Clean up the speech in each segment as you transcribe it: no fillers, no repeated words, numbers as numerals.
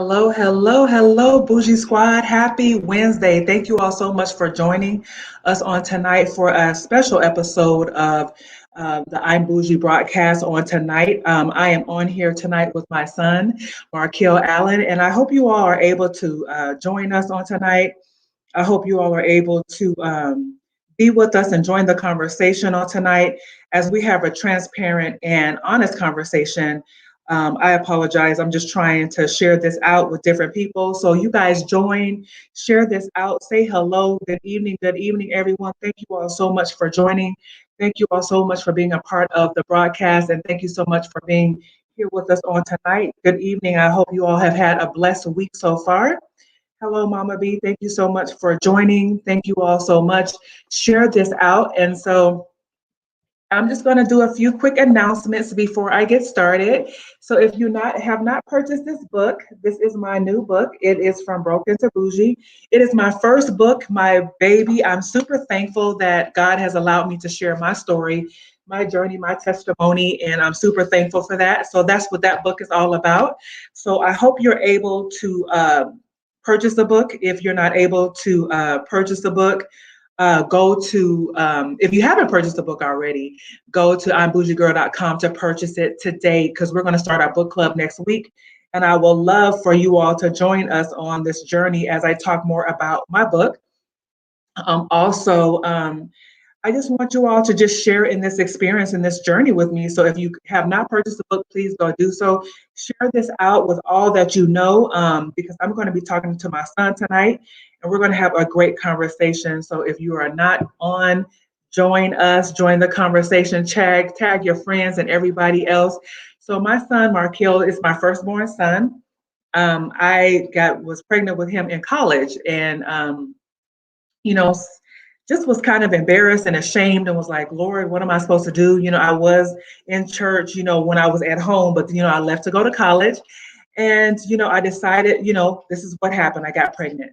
Hello, hello, hello, Bougie Squad. Happy Wednesday. Thank you all so much for joining us on tonight for a special episode of the I'm Bougie broadcast on tonight. I am on here tonight with my son, Markel Allen, and I hope you all are able to join us on tonight. I hope you all are able to be with us and join the conversation on tonight as we have a transparent and honest conversation. I apologize. I'm just trying to share this out with different people. So you guys join, share this out, say hello, good evening, everyone. Thank you all so much for joining. Thank you all so much for being a part of the broadcast, and thank you so much for being here with us on tonight. Good evening. I hope you all have had a blessed week so far. Hello, Mama B. Thank you so much for joining. Thank you all so much. Share this out. And so I'm just going to do a few quick announcements before I get started. So if you have not purchased this book, this is my new book. It is From Broken to Bougie. It is my first book, my baby. I'm super thankful that God has allowed me to share my story, my journey, my testimony, and I'm super thankful for that. So that's what that book is all about. So I hope you're able to purchase the book. If you're not able to purchase the book, go to, if you haven't purchased the book already, go to imbougiegirl.com to purchase it today, because we're going to start our book club next week. And I will love for you all to join us on this journey as I talk more about my book. Also, I just want you all to just share in this experience and this journey with me. So if you have not purchased the book, please go do so. Share this out with all that you know, because I'm going to be talking to my son tonight, and we're going to have a great conversation. So if you are not on, join us, join the conversation, tag your friends and everybody else. So my son, Marqueal, is my firstborn son. I was pregnant with him in college, and you know, just was kind of embarrassed and ashamed and was like, Lord, what am I supposed to do? I was in church, when I was at home, but, I left to go to college. And, I decided, this is what happened. I got pregnant.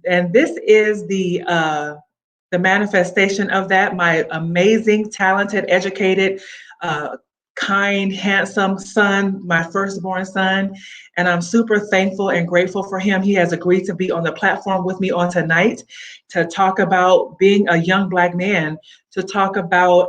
And this is the manifestation of that. My amazing, talented, educated, kind, handsome son, my firstborn son. And I'm super thankful and grateful for him. He has agreed to be on the platform with me on tonight to talk about being a young Black man, to talk about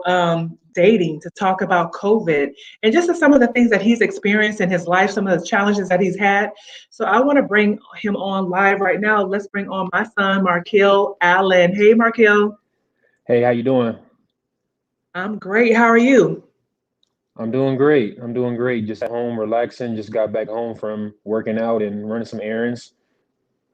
dating, to talk about COVID, and just some of the things that he's experienced in his life, some of the challenges that he's had. So I want to bring him on live right now. Let's bring on my son, Marqueal Allen. Hey, Marqueal. Hey, how you doing? I'm great. How are you? I'm doing great. I'm doing great. Just at home, relaxing. Just got back home from working out and running some errands.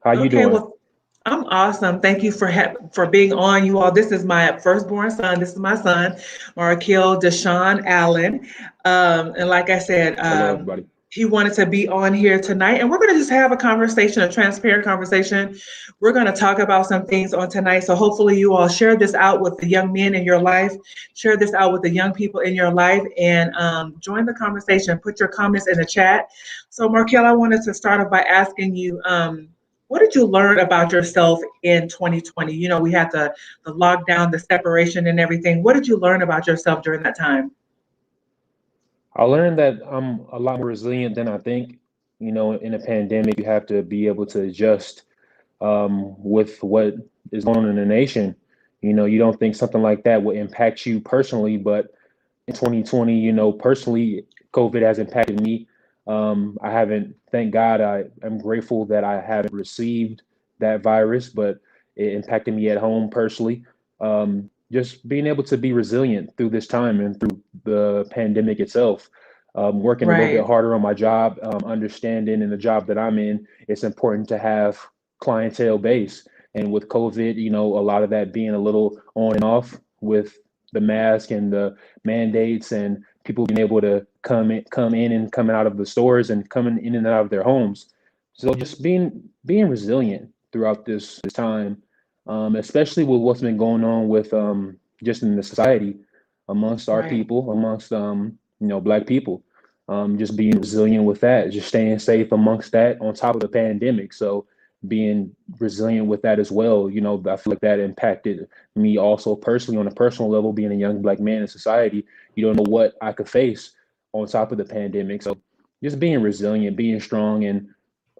How you Okay, doing? well, I'm awesome. Thank you for being on, you all. This is my firstborn son. This is my son, Marqueal Deshaun Allen. And like I said, Hello, everybody. he wanted to be on here tonight, and we're going to just have a conversation, a transparent conversation. We're going to talk about some things on tonight. So hopefully you all share this out with the young men in your life, share this out with the young people in your life, and join the conversation. Put your comments in the chat. So Marqueal, I wanted to start off by asking you, what did you learn about yourself in 2020? We had the lockdown, the separation, and everything. What did you learn about yourself during that time? I learned that I'm a lot more resilient than I think. In a pandemic, you have to be able to adjust with what is going on in the nation. You don't think something like that will impact you personally, but in 2020, personally, COVID has impacted me. I haven't, thank God, I am grateful that I haven't received that virus, but it impacted me at home personally. Just being able to be resilient through this time and through the pandemic itself. Working a little bit Right. harder on my job, understanding in the job that I'm in, it's important to have clientele base. And with COVID, a lot of that being a little on and off with the mask and the mandates and people being able to come in and coming out of the stores and coming in and out of their homes. So just being resilient throughout this time, especially with what's been going on with just in the society amongst our Right. people, amongst Black people. Just being resilient with that, just staying safe amongst that on top of the pandemic. So being resilient with that as well. I feel like that impacted me also personally on a personal level, being a young Black man in society. You don't know what I could face on top of the pandemic. So just being resilient, being strong, and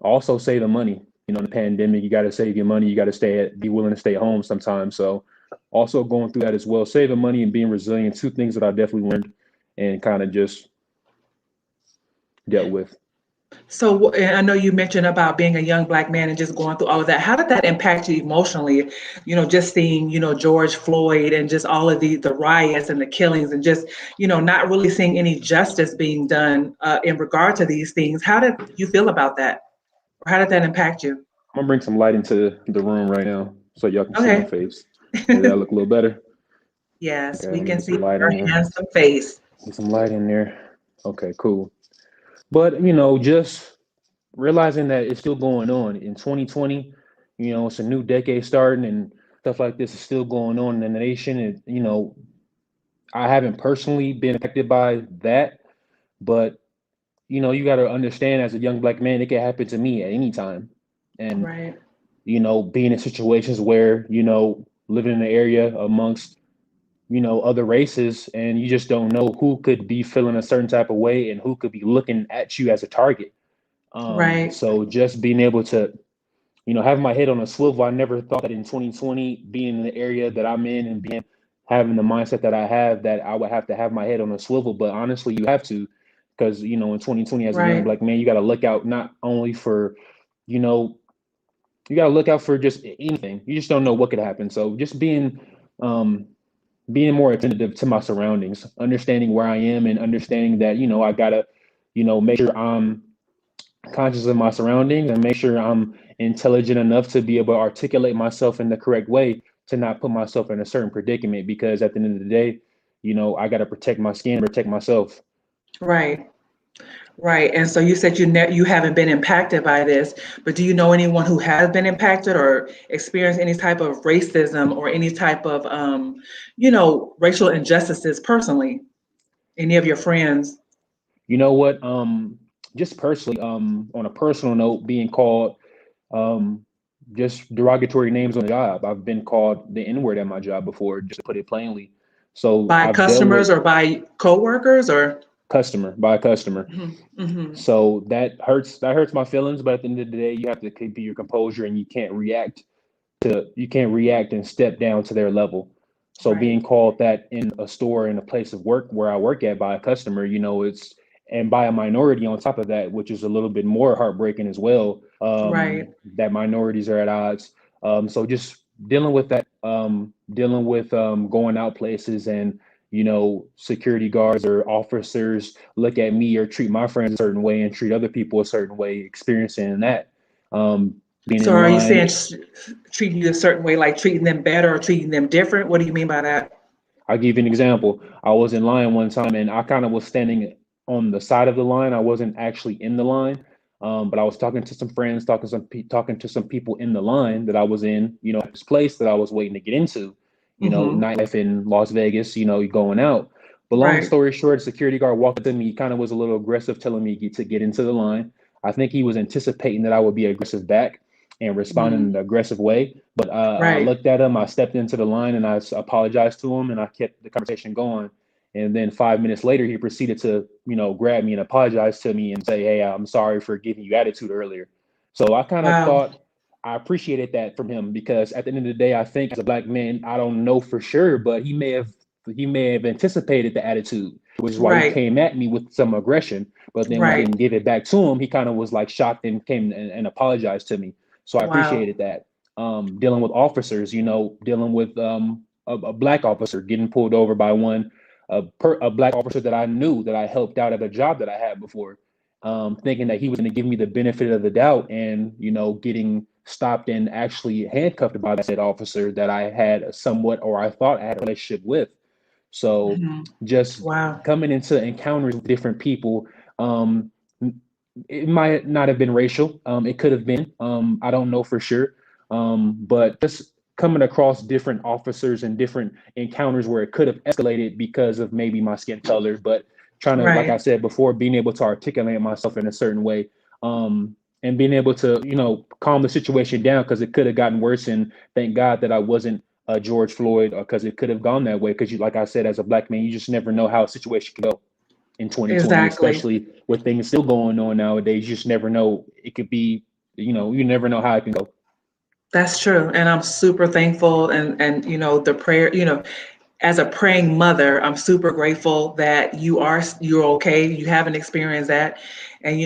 also saving money. You know, in the pandemic, you got to save your money. You got to be willing to stay at home sometimes. So also going through that as well, saving money and being resilient, two things that I definitely learned and kind of just dealt with. So, and I know you mentioned about being a young black man and just going through all of that. How did that impact you emotionally? Just seeing, George Floyd and just all of the riots and the killings and just, not really seeing any justice being done in regard to these things. How did you feel about that? Or how did that impact you? I'm gonna bring some light into the room right now so y'all can see my Okay. face. Maybe that look a little better. Yes, Okay, we let me can get see some light your in here. handsome face. Get some light in there. Okay, cool. But just realizing that it's still going on in 2020. It's a new decade starting, and stuff like this is still going on in the nation. And I haven't personally been affected by that, but you got to understand as a young black man, it can happen to me at any time. And Right. being in situations where living in an area amongst other races, and you just don't know who could be feeling a certain type of way and who could be looking at you as a target. Right. So just being able to having my head on a swivel. I never thought that in 2020, being in the area that I'm in and having the mindset that I have, that I would have to have my head on a swivel. But honestly, you have to, because in 2020, as a young Right. black man, you got to look out not only for, you know, you got to look out for just anything. You just don't know what could happen. So just um, being more attentive to my surroundings, understanding where I am, and understanding that I gotta, make sure I'm conscious of my surroundings and make sure I'm intelligent enough to be able to articulate myself in the correct way to not put myself in a certain predicament, because at the end of the day, I got to protect my skin, protect myself. Right. Right. And so you said you haven't been impacted by this, but do you know anyone who has been impacted or experienced any type of racism or any type of racial injustices personally? Any of your friends? You know what? Just personally, on a personal note, being called um, just derogatory names on the job. I've been called the N word at my job before, just to put it plainly. So By I've dealt with customers or by coworkers or customer by customer. hmm. So that hurts my feelings, but at the end of the day, you have to keep your composure, and you can't react and step down to their level. So Right. being called that in a store, in a place of work where I work at, by a customer, it's and by a minority on top of that, which is a little bit more heartbreaking as well. Right. That minorities are at odds. So just dealing with that, dealing with going out places, and security guards or officers look at me or treat my friends a certain way and treat other people a certain way, experiencing that. Um, Being So in are you line. saying treating you a certain way, like treating them better or treating them different? What do you mean by that? I'll give you an example. I was in line one time, and I kind of was standing on the side of the line. I wasn't actually in the line, but I was talking to some friends, talking to some people in the line that I was in. This place that I was waiting to get into. Hmm. Nightlife in Las Vegas. Going out. But long Right. story short, a security guard walked up to me. He kind of was a little aggressive, telling me to get into the line. I think he was anticipating that I would be aggressive back and respond in Hmm. an aggressive way. But I Right. looked at him, I stepped into the line, and I apologized to him, and I kept the conversation going. And then 5 minutes later, he proceeded to, grab me and apologize to me and say, "Hey, I'm sorry for giving you attitude earlier." So I kind of Wow. thought I appreciated that from him, because at the end of the day, I think as a black man, I don't know for sure, but he may have anticipated the attitude, which is why he Right. came at me with some aggression. But then when I Right. didn't give it back to him, he kind of was like shocked and came and apologized to me. So I Wow. appreciated that. Dealing with officers, dealing with a black officer getting pulled over by a black officer that I knew, that I helped out at a job that I had before, thinking that he was going to give me the benefit of the doubt, and getting stopped and actually handcuffed by that said officer that I had a somewhat, or I thought I had a relationship with. So Hmm. just Wow. coming into encounters with different people, um, it might not have been racial. It could have been. I don't know for sure. But just coming across different officers and different encounters where it could have escalated because of maybe my skin color, but trying to, like I Right. said before, being able to articulate myself in a certain way, and being able to, calm the situation down, because it could have gotten worse. And thank God that I wasn't George Floyd, because it could have gone that way. Because like I said, as a black man, you just never know how a situation can go in 2020, Exactly. especially with things still going on nowadays. You just never know. It could be you never know how it can go. That's true. And I'm super thankful and the prayer, as a praying mother, I'm super grateful that you're okay. You haven't experienced that. And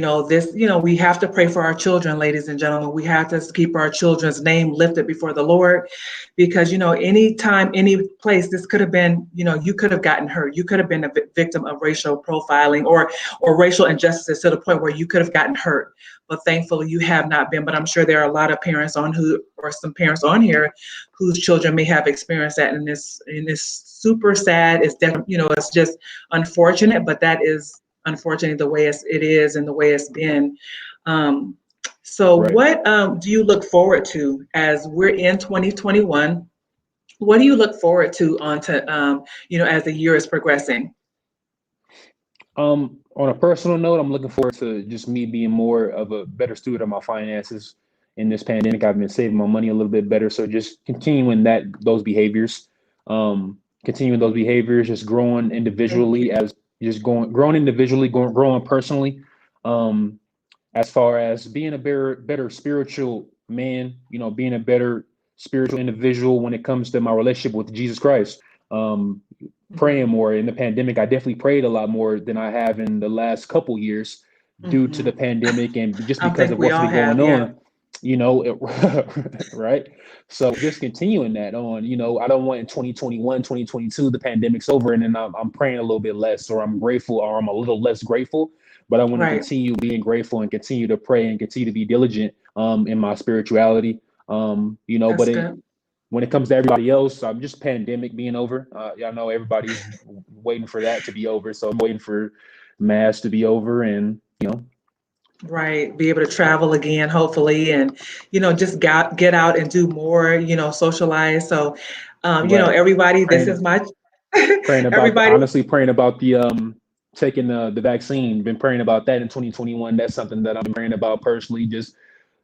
we have to pray for our children, ladies and gentlemen. We have to keep our children's name lifted before the Lord, because anytime, any place, this could have been, you could have gotten hurt. You could have been a victim of racial profiling or racial injustice to the point where you could have gotten hurt. But thankfully you have not been. But I'm sure there are a lot of parents some parents on here whose children may have experienced that, and this super sad. It's definitely, it's just unfortunate, but that is unfortunately the way it is and the way it's been. So Right. what do you look forward to as we're in 2021? What do you look forward to as the year is progressing? On a personal note, I'm looking forward to just me being more of a better steward of my finances in this pandemic. I've been saving my money a little bit better, so just those behaviors, just growing individually growing individually, growing personally. Um, as far as being a better spiritual man, being a better spiritual individual when it comes to my relationship with Jesus Christ. Um, Praying more in the pandemic. I definitely prayed a lot more than I have in the last couple years due to Mm-hmm. the pandemic and just I because think of we what's all been going have, yeah. on, right? So just continuing that on, I don't want in 2021, 2022, the pandemic's over and then I'm praying a little bit less, or I'm grateful, or I'm a little less grateful, but I want to Right. continue being grateful and continue to pray and continue to be diligent in my spirituality. That's But good. when it comes to everybody else, I'm just pandemic being over. Y'all know everybody's waiting for that to be over. So I'm waiting for mass to be over and, Right. Be able to travel again, hopefully, and, just get out and do more, socialize. So, right. everybody, this is Praying, my, everybody. honestly praying about the taking the vaccine. Been praying about that in 2021. That's something that I'm praying about personally, just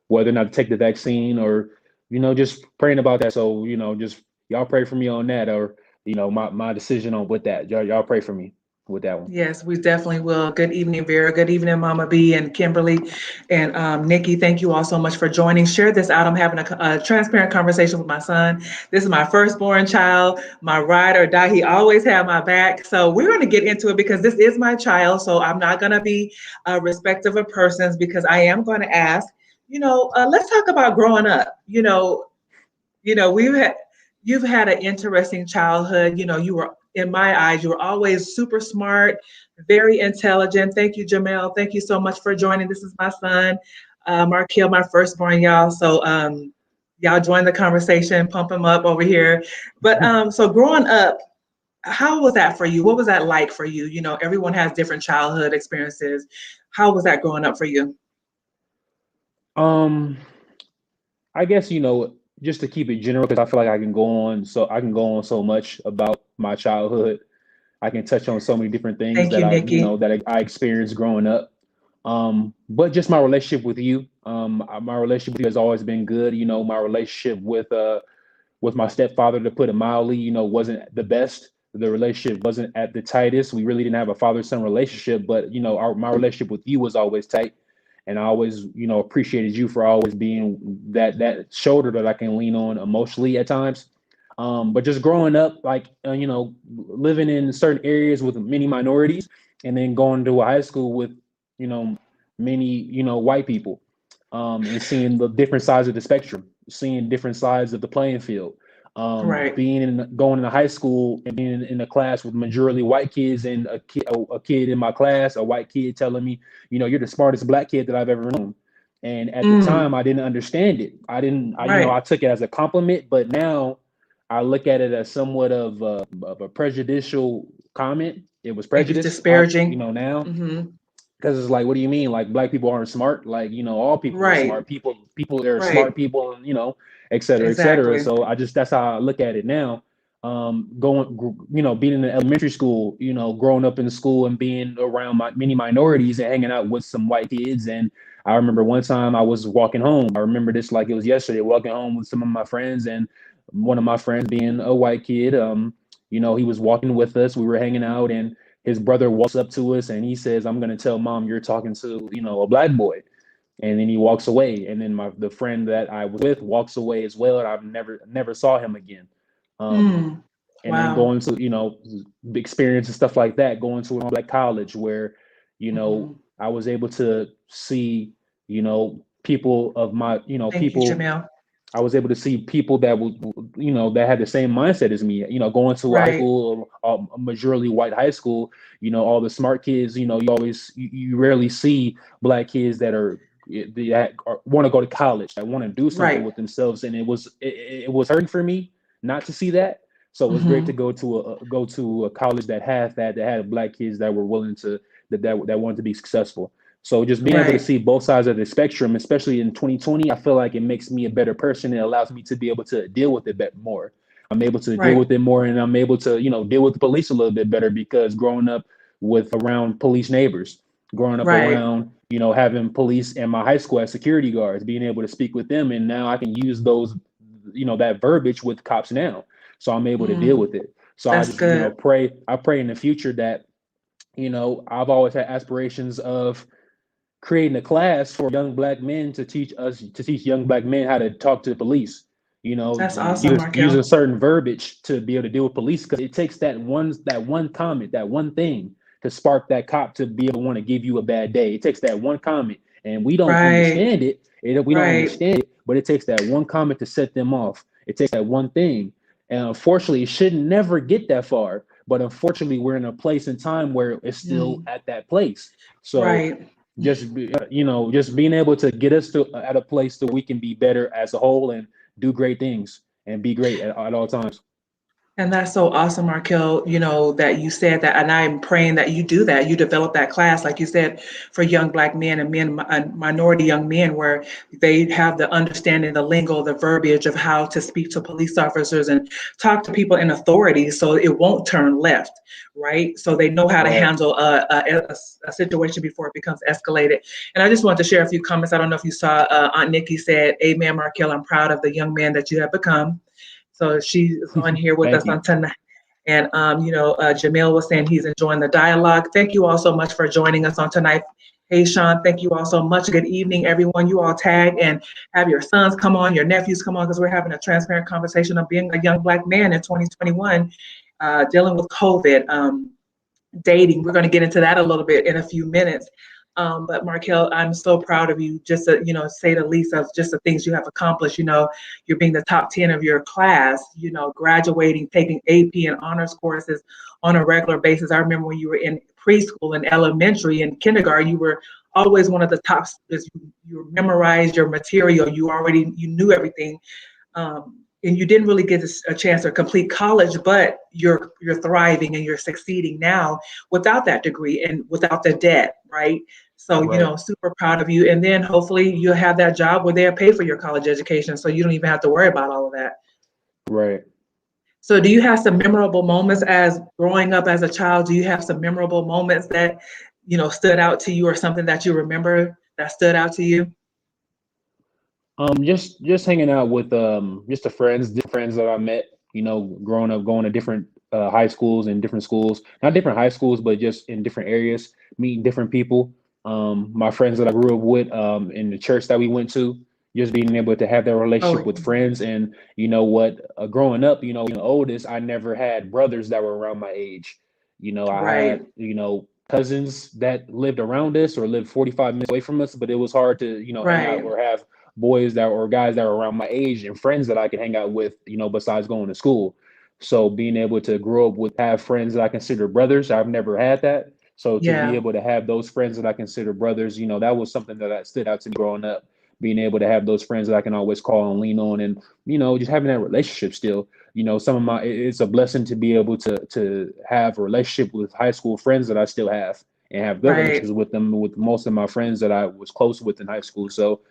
whether or not to take the vaccine or, just praying about that. So, just y'all pray for me on that, or, my decision on with that. Y'all pray for me with that one. Yes, we definitely will. Good evening, Vera. Good evening, Mama B and Kimberly and Nikki. Thank you all so much for joining. Share this out. I'm having a transparent conversation with my son. This is my firstborn child, my ride or die. He always had my back. So we're going to get into it because this is my child. So I'm not going to be respective of persons, because I am going to ask, let's talk about growing up. We've had you've had an interesting childhood. You were, in my eyes, you were always super smart, very intelligent. Thank you, Jamel. Thank you so much for joining. This is my son, Marqueal, my firstborn, y'all. So y'all join the conversation, pump him up over here. But so growing up, how was that for you? What was that like for you? Everyone has different childhood experiences. How was that growing up for you? Um, I guess, just to keep it general, because I feel like I can go on so much about my childhood. I can touch on so many different things Thank that you, Nikki. I experienced growing up. But just my relationship with you, my relationship with you has always been good. My relationship with my stepfather, to put it mildly, wasn't the best. The relationship wasn't at the tightest. We really didn't have a father-son relationship, but my relationship with you was always tight. And I always, appreciated you for always being that shoulder that I can lean on emotionally at times. But just growing up, like living in certain areas with many minorities, and then going to a high school with you know many white people, and seeing the different sides of the spectrum, seeing different sides of the playing field. Right. Going into high school and being in a class with majority white kids, and a kid in my class, a white kid telling me, you're the smartest black kid that I've ever known. And at the Mm, time, I didn't understand it. I right. took it as a compliment, but now I look at it as somewhat of a prejudicial comment. It was Maybe prejudice. disparaging. Now, Hmm. because it's like, what do you mean? Like black people aren't smart? Like, all people are Right. smart. People there are smart Right. people, and et cetera, et cetera. Exactly. So that's how I look at it now. Being in elementary school, growing up in school and being around many minorities and hanging out with some white kids. And I remember one time I was walking home. I remember this like it was yesterday, walking home with some of my friends, and one of my friends being a white kid, he was walking with us. We were hanging out, and his brother walks up to us and he says, "I'm going to tell mom you're talking to, a black boy." and then he walks away, and then the friend that I was with walks away as well, and I've never saw him again. Um, Mm. and then Wow. going to experience and stuff like that, going to a black college where Mhm. I was able to see people of my Thank you, people. Jamel. I was able to see people that would, that had the same mindset as me. Going to a high Right. school, a majority white high school. All the smart kids. You rarely see black kids that want to go to college, that want to do something Right. with themselves. And it was hurting for me not to see that. So it was great to Mhm. go to a college that had black kids that were willing to that wanted to be successful. So just being able to Right. see both sides of the spectrum, especially in 2020, I feel like it makes me a better person. It allows me to be able to deal with it more. I'm able to deal Right. with it more, and I'm able to, deal with the police a little bit better because growing up with around police neighbors, growing up Right. around, having police in my high school as security guards, being able to speak with them, and now I can use those, that verbiage with cops now. So I'm able to deal Mm. with it. So I That's just, good. pray in the future that, I've always had aspirations of creating a class for young black men to teach young black men how to talk to the police. That's awesome, Use a Markel. certain verbiage to be able to deal with police because it takes that one comment, that one thing to spark that cop to be able to want to give you a bad day. It takes that one comment, and we don't Right. understand it. We don't Right. understand it, but it takes that one comment to set them off. It takes that one thing, and unfortunately, it should never get that far. But unfortunately, we're in a place and time where it's still Mm. at that place. So Right. just being able to get us to at a place that we can be better as a whole and do great things and be great at all times. And that's so awesome, Markel, that you said that. And I'm praying that you do that. You develop that class, like you said, for young black men and minority young men, where they have the understanding, the lingo, the verbiage of how to speak to police officers and talk to people in authority so it won't turn left, right? So they know how to Right. handle a situation before it becomes escalated. And I just want to share a few comments. I don't know if you saw Aunt Nikki said, Amen, Markel, I'm proud of the young man that you have become. So she's on here with us Thank you. on tonight. And, Jamil was saying he's enjoying the dialogue. Thank you all so much for joining us on tonight. Hey, Sean, thank you all so much. Good evening, everyone. You all tag and have your sons come on, your nephews come on, because we're having a transparent conversation of being a young black man in 2021, dealing with COVID. Dating. We're going to get into that a little bit in a few minutes. But Markel, I'm so proud of you, just to, say the least of just the things you have accomplished. You're being the top 10 of your class, graduating, taking AP and honors courses on a regular basis. I remember when you were in preschool and elementary and kindergarten, you were always one of the top students. You memorized your material. You knew everything. And you didn't really get a chance to complete college, but you're thriving and you're succeeding now without that degree and without the debt, right? So, Right. super proud of you. And then hopefully you'll have that job where they'll pay for your college education, so you don't even have to worry about all of that. Right. So, do you have some memorable moments as growing up as a child? Do you have some memorable moments that stood out to you, or something that you remember that stood out to you? Just hanging out with just the friends, different friends that I met. Growing up, going to different high schools and different schools, not different high schools, but just in different areas, meeting different people. My friends that I grew up with in the church that we went to, just being able to have that relationship Oh, with friends. And you know what, growing up, being the oldest, I never had brothers that were around my age. I right, had cousins that lived around us or lived 45 minutes away from us, but it was hard to hang out right, or have boys that or guys that were around my age and friends that I could hang out with, besides going to school. So being able to grow up with have friends that I consider brothers, I've never had that. So to be yeah, able to have those friends that I consider brothers, that was something that stood out to me growing up. Being able to have those friends that I can always call and lean on, and just having that relationship still. Some of my it's a blessing to be able to have a relationship with high school friends that I still have and have good right, relationships with them with most of my friends that I was close with in high school. So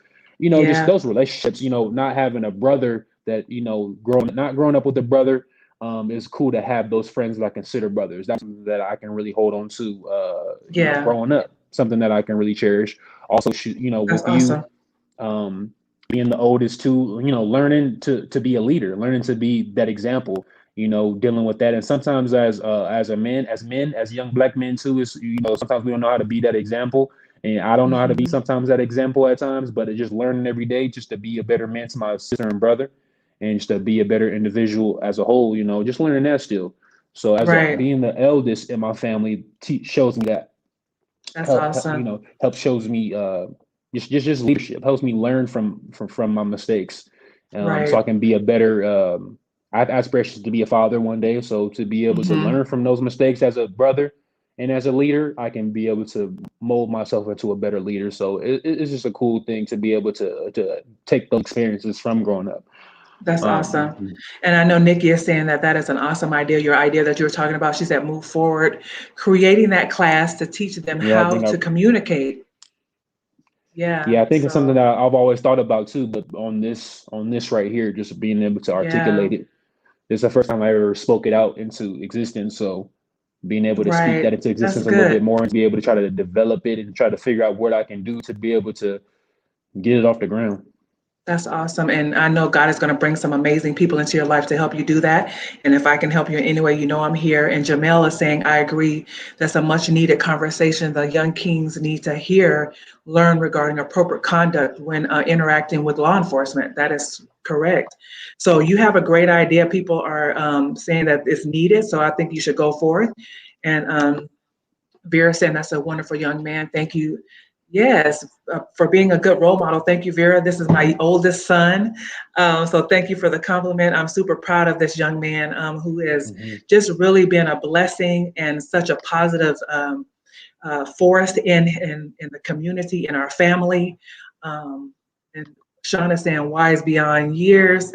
just yeah, those relationships, not having a brother that, not growing up with a brother, it's cool to have those friends that I consider brothers. That's something that I can really hold on to, yeah. growing up, something that I can really cherish. Also, That's with you, awesome. um, being the oldest too, learning to be a leader, learning to be that example, dealing with that. And sometimes as a man, as men, as young black men too, is, sometimes we don't know how to be that example. And I don't know how to be Mhm. sometimes that example at times, but it's just learning every day just to be a better man to my sister and brother, and just to be a better individual as a whole. Just learning that still. So as Right. being the eldest in my family shows me that That's awesome. help shows me just leadership, helps me learn from my mistakes, so I Right. can be a better. I have aspirations to be a father one day, so to be able to Hmm. learn from those mistakes as a brother and as a leader, I can be able to mold myself into a better leader. So it's just a cool thing to be able to take those experiences from growing up. That's awesome. Um, And I know Nikki is saying that that is an awesome idea. Your idea that you were talking about, she said, move forward, creating that class to teach them yeah, I how think I to communicate. Yeah. Yeah, I think it's something So, that I've always thought about too, but on this right here, just being able to yeah. articulate it. This is the first time I ever spoke it out into existence. So being able to speak that Right. into That's existence a little bit good. more and be able to try to develop it and try to figure out what I can do to be able to get it off the ground. That's awesome. And I know God is going to bring some amazing people into your life to help you do that. And if I can help you in any way, you know I'm here. And Jamel is saying, I agree. That's a much needed conversation the young kings need to hear, learn regarding appropriate conduct when interacting with law enforcement. That is correct. So you have a great idea. People are saying that it's needed. So I think you should go forth. And Vera saying that's a wonderful young man. Thank you. Yes, for being a good role model. Thank you, Vera. This is my oldest son. So thank you for the compliment. I'm super proud of this young man who has Hmm. just really been a blessing and such a positive force in the community, in our family. And Shauna saying wise beyond years.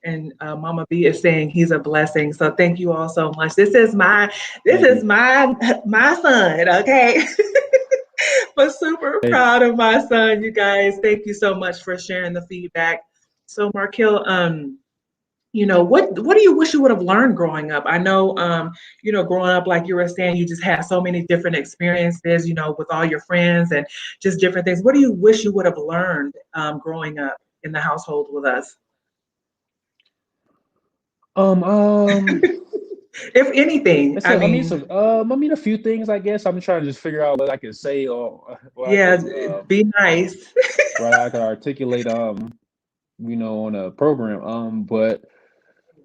And Mama B is saying he's a blessing. So thank you all so much. This Thank is you. my son. Okay, but super Hey, proud of my son. You guys, thank you so much for sharing the feedback. So Markel, what do you wish you would have learned growing up? I know, growing up, like you were saying, you just had so many different experiences, with all your friends and just different things. What do you wish you would have learned growing up in the household with us? um, um, If anything, it's I a, I mean, mean, a few things, I guess. I'm trying to just figure out what I can say or what I yeah, can, be nice. what I can articulate, on a program. But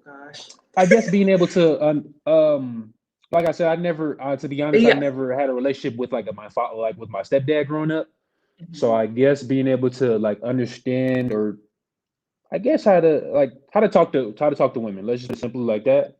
Oh gosh. I guess being able to, like I said, I never, to be honest, I Yeah. never had a relationship with like my father, like with my stepdad growing up. So Mhm. I guess being able to like understand, or I guess how to talk to women. Let's just put it simply like that.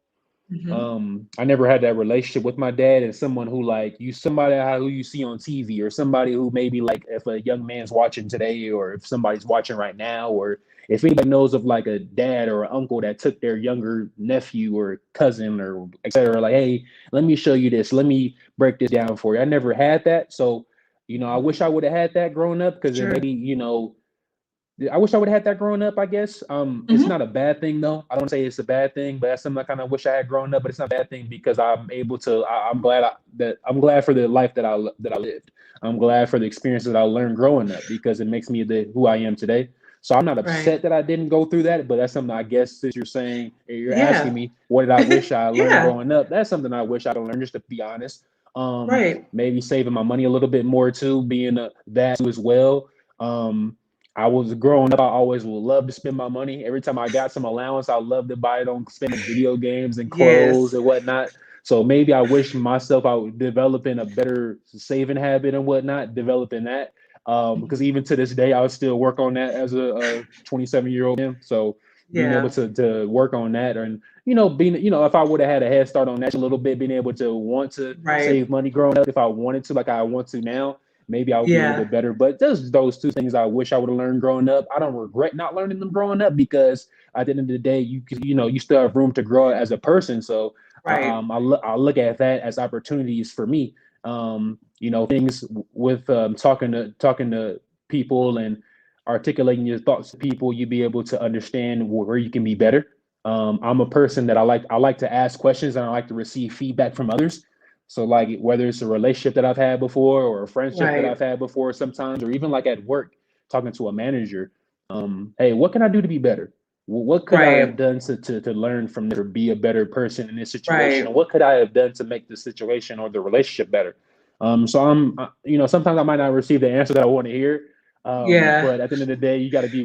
Mhm. I never had that relationship with my dad and someone who like somebody who you see on TV, or somebody who maybe like if a young man's watching today, or if somebody's watching right now, or if anybody knows of like a dad or an uncle that took their younger nephew or cousin or etc. Like, hey, let me show you this. Let me break this down for you. I never had that. So, I wish I would have had that growing up, because then Sure. maybe, I wish I would have had that growing up, I guess. It's Mhm. not a bad thing though. I don't say it's a bad thing, but that's something I kind of wish I had grown up. But it's not a bad thing because I'm able to. I'm glad for the life that I lived. I'm glad for the experiences that I learned growing up, because it makes me who I am today. So I'm not Right. upset that I didn't go through that, but that's something I guess, since you're asking Yeah. me what did I wish I learned Yeah. growing up. That's something I wish I'd learned, just to be honest. Right. Maybe saving my money a little bit more too, being that too as well. I was growing up, I always would love to spend my money. Every time I got some allowance, I love to buy it on spending video games and clothes Yes. and whatnot. So maybe I wish myself I would develop in a better saving habit and whatnot, developing that. Because Mhm. even to this day, I would still work on that as a 27-year-old man. So being able Yeah. to work on that, and being, if I would have had a head start on that a little bit, being able to want to Right. save money growing up, if I wanted to, like I want to now, maybe I would be a little Yeah. bit better. But just those two things I wish I would have learned growing up. I don't regret not learning them growing up, because at the end of the day, you still have room to grow as a person. So Right. I look at that as opportunities for me. Things with talking to people and articulating your thoughts to people, you be able to understand where you can be better. I'm a person that I like to ask questions, and I like to receive feedback from others. So like whether it's a relationship that I've had before, or a friendship that I've Right. had before sometimes, or even like at work, talking to a manager, hey, what can I do to be better? What could I have Right. done to learn from be a better person in this situation? Right. And what could I have done to make the situation or the relationship better? So sometimes I might not receive the answer that I want to hear. Yeah. But at the end of the day, you got to be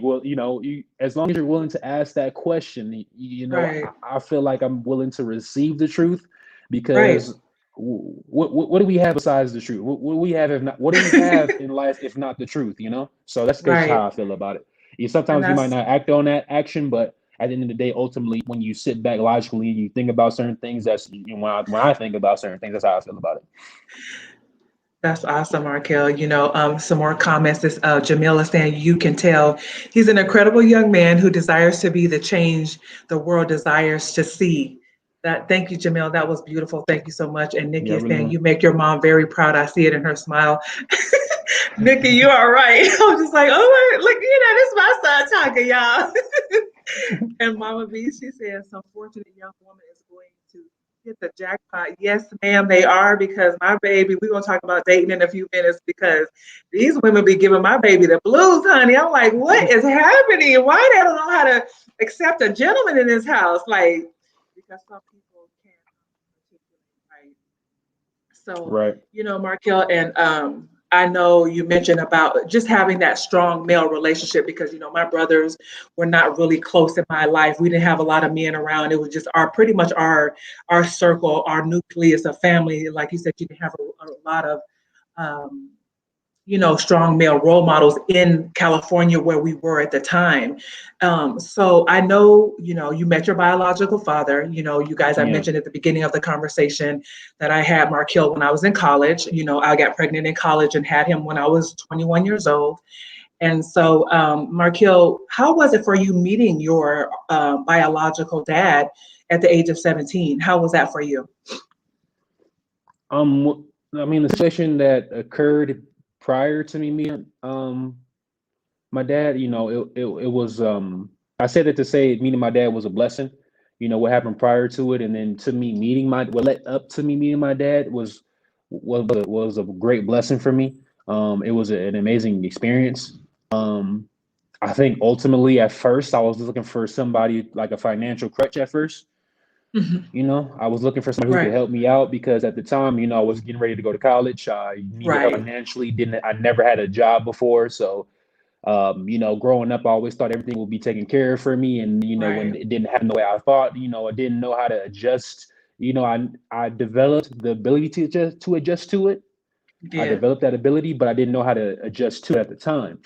as long as you're willing to ask that question, Right. I feel like I'm willing to receive the truth, Right. because what do we have besides the truth? What do we have if not? What do we have in life if not the truth? So that's just Right. how I feel about it. And Sometimes you might that's not act on that action, but at the end of the day, ultimately, when you sit back logically and you think about certain things, when I think about certain things, that's how I feel about it. That's awesome, Markel. Some more comments. This Jamila saying, you can tell he's an incredible young man who desires to be the change the world desires to see. Thank you, Jamil. That was beautiful. Thank you so much. And Yeah, Nikki I is really saying, want. you make your mom very proud. I see it in her smile. Nikki, you are right. I was just like, oh, look, this is my son talking, y'all. And Mama V, she says, some fortunate young woman is going to hit the jackpot. Yes, ma'am, they are, because my baby, we're going to talk about dating in a few minutes, because these women be giving my baby the blues, honey. I'm like, what is happening? Why they don't know how to accept a gentleman in this house? Like, because some people can't articulate, right? So, Right. Markel, and I know you mentioned about just having that strong male relationship, because my brothers were not really close in my life. We didn't have a lot of men around. It was just pretty much our circle, our nucleus of family. Like you said, you didn't have a lot of um, strong male role models in California where we were at the time. So I know, you met your biological father. You guys, I Yeah. mentioned at the beginning of the conversation that I had Marqueal when I was in college. I got pregnant in college and had him when I was 21 years old. And so, Marqueal, how was it for you meeting your biological dad at the age of 17? How was that for you? I mean, the situation that occurred prior to me meeting my dad, it was I said it to say meeting my dad was a blessing. What happened prior to it, and then to me meeting what led up to me meeting my dad was a great blessing for me. It was an amazing experience. I think ultimately at first I was looking for somebody like a financial crutch at first. Mhm. I was looking for somebody who could Right, help me out, because at the time, I was getting ready to go to college. I needed help right, financially. I never had a job before. So, growing up, I always thought everything would be taken care of for me. And, when right. it didn't happen the way I thought, I didn't know how to adjust. I developed the ability to adjust to it. You I did. developed that ability, but I didn't know how to adjust to it at the time.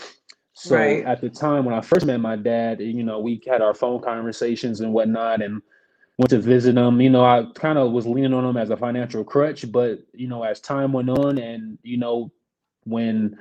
So Right, at the time when I first met my dad, we had our phone conversations and whatnot, and went to visit him. I kind of was leaning on him as a financial crutch, but as time went on, and when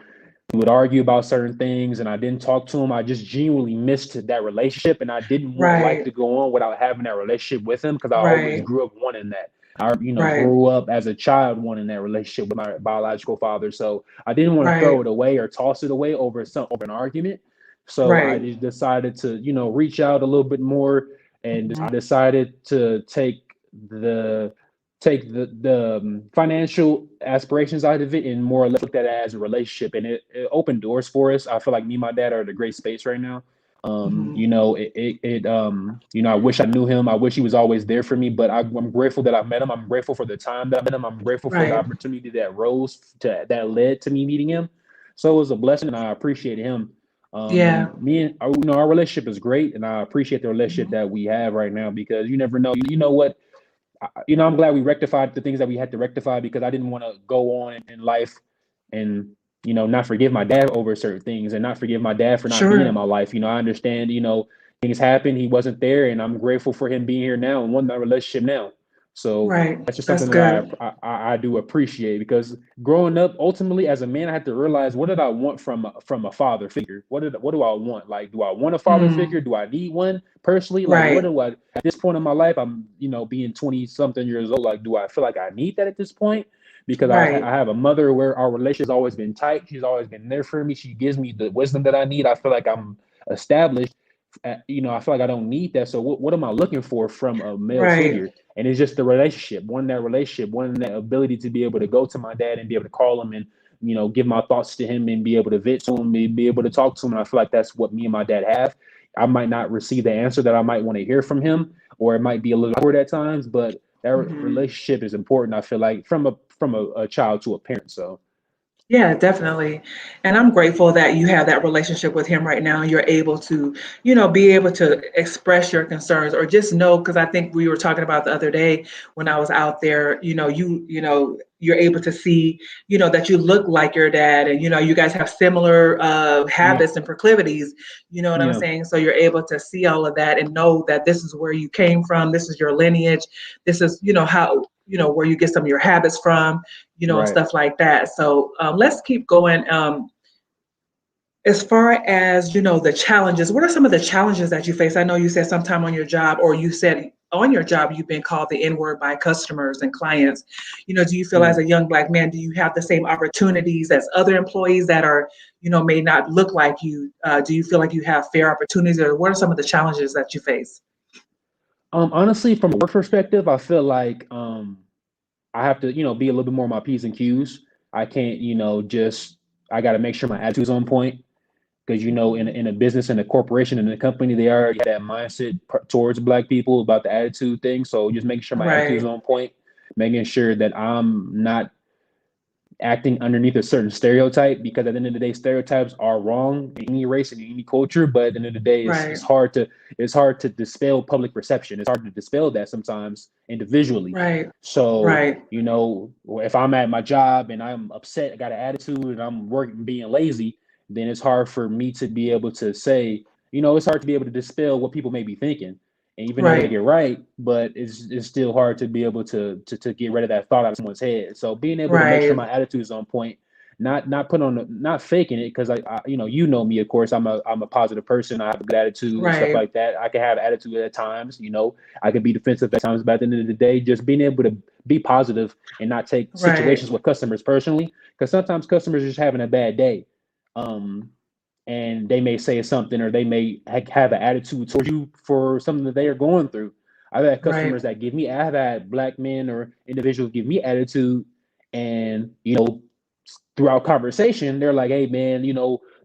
we would argue about certain things and I didn't talk to him, I just genuinely missed that relationship, and I didn't want life right, to go on without having that relationship with him, because I always right, grew up wanting that. I, right, grew up as a child wanting that relationship with my biological father. So I didn't want to throw right, it away or toss it away over an argument. So I right. just decided to, reach out a little bit more, and I Mhm. decided to take the financial aspirations out of it and more or less look at it as a relationship, and it opened doors for us. I feel like me and my dad are at a great space right now. Mhm. I wish I knew him. I wish he was always there for me, but I'm grateful that I met him. I'm grateful for the time that I met him. I'm grateful for the Right. opportunity that led to me meeting him. So it was a blessing, and I appreciate him. Yeah. And me and our relationship is great, and I appreciate the relationship Mhm. that we have right now, because you never know. You know what? I'm glad we rectified the things that we had to rectify, because I didn't want to go on in life and not forgive my dad over certain things, and not forgive my dad for not being in Sure. my life. I understand. Things happen. He wasn't there, and I'm grateful for him being here now and wanting that relationship now. So Right. that's just That's something that good. I do appreciate, because growing up, ultimately as a man, I had to realize, what did I want from a father figure? What do I want? Like, do I want a father figure? Mm. Do I need one personally? Like, what Right. do I at this point in my life? I'm being 20 something years old. Like, do I feel like I need that at this point? Because I Right. have a mother where our relationship has always been tight. She's always been there for me. She gives me the wisdom that I need. I feel like I'm established. I feel like I don't need that. So what am I looking for from a male Right. figure? And it's just the relationship, one that ability to be able to go to my dad and be able to call him and give my thoughts to him and be able to vent to him and be able to talk to him. And I feel like that's what me and my dad have. I might not receive the answer that I might want to hear from him, or it might be a little awkward at times, but that Mhm. relationship is important. I feel like from a child to a parent. So Yeah, definitely. And I'm grateful that you have that relationship with him right now. You're able to, be able to express your concerns or just know, because I think we were talking about the other day when I was out there, you're able to see, that you look like your dad and, you guys have similar yeah, habits and proclivities, you know what I'm yeah, saying? So you're able to see all of that and know that this is where you came from. This is your lineage. This is, how, where you get some of your habits from, and right. stuff like that. So let's keep going. As far as the challenges, what are some of the challenges that you face? I know you said sometime on your job, or you said on your job you've been called the N word by customers and clients. Do you feel Yeah. as a young Black man, do you have the same opportunities as other employees that are, may not look like you? Do you feel like you have fair opportunities, or what are some of the challenges that you face? Honestly, from a work perspective, I feel like I have to, be a little bit more on my P's and Q's. I can't, just I got to make sure my attitude's on point because in a business and a corporation and a company, they already have that mindset towards Black people about the attitude thing. So just making sure my attitude is Right, on point, making sure that I'm not acting underneath a certain stereotype, because at the end of the day, stereotypes are wrong in any race and any culture, but at the end of the day, it's right, hard to dispel public perception. It's hard to dispel that sometimes individually. right, So right, if I'm at my job and I'm upset, I got an attitude, and I'm working being lazy, then it's hard for me to be able to say, it's hard to be able to dispel what people may be thinking. And even though they right, get right, but it's still hard to be able to get rid of that thought out of someone's head. So being able to make sure right, my attitude is on point, not put on not faking it, because I you know me, of course. I'm a positive person. I have a good attitude and stuff right, like that. I can have attitude at times. I can be defensive at times, but at the end of the day, just being able to be positive and not take right, situations with customers personally, because sometimes customers are just having a bad day. Um, and they may say something, or they may have an attitude towards you for something that they are going through. I've had right, customers that I've had Black men or individuals give me attitude, and throughout conversation, they're like, "Hey, man,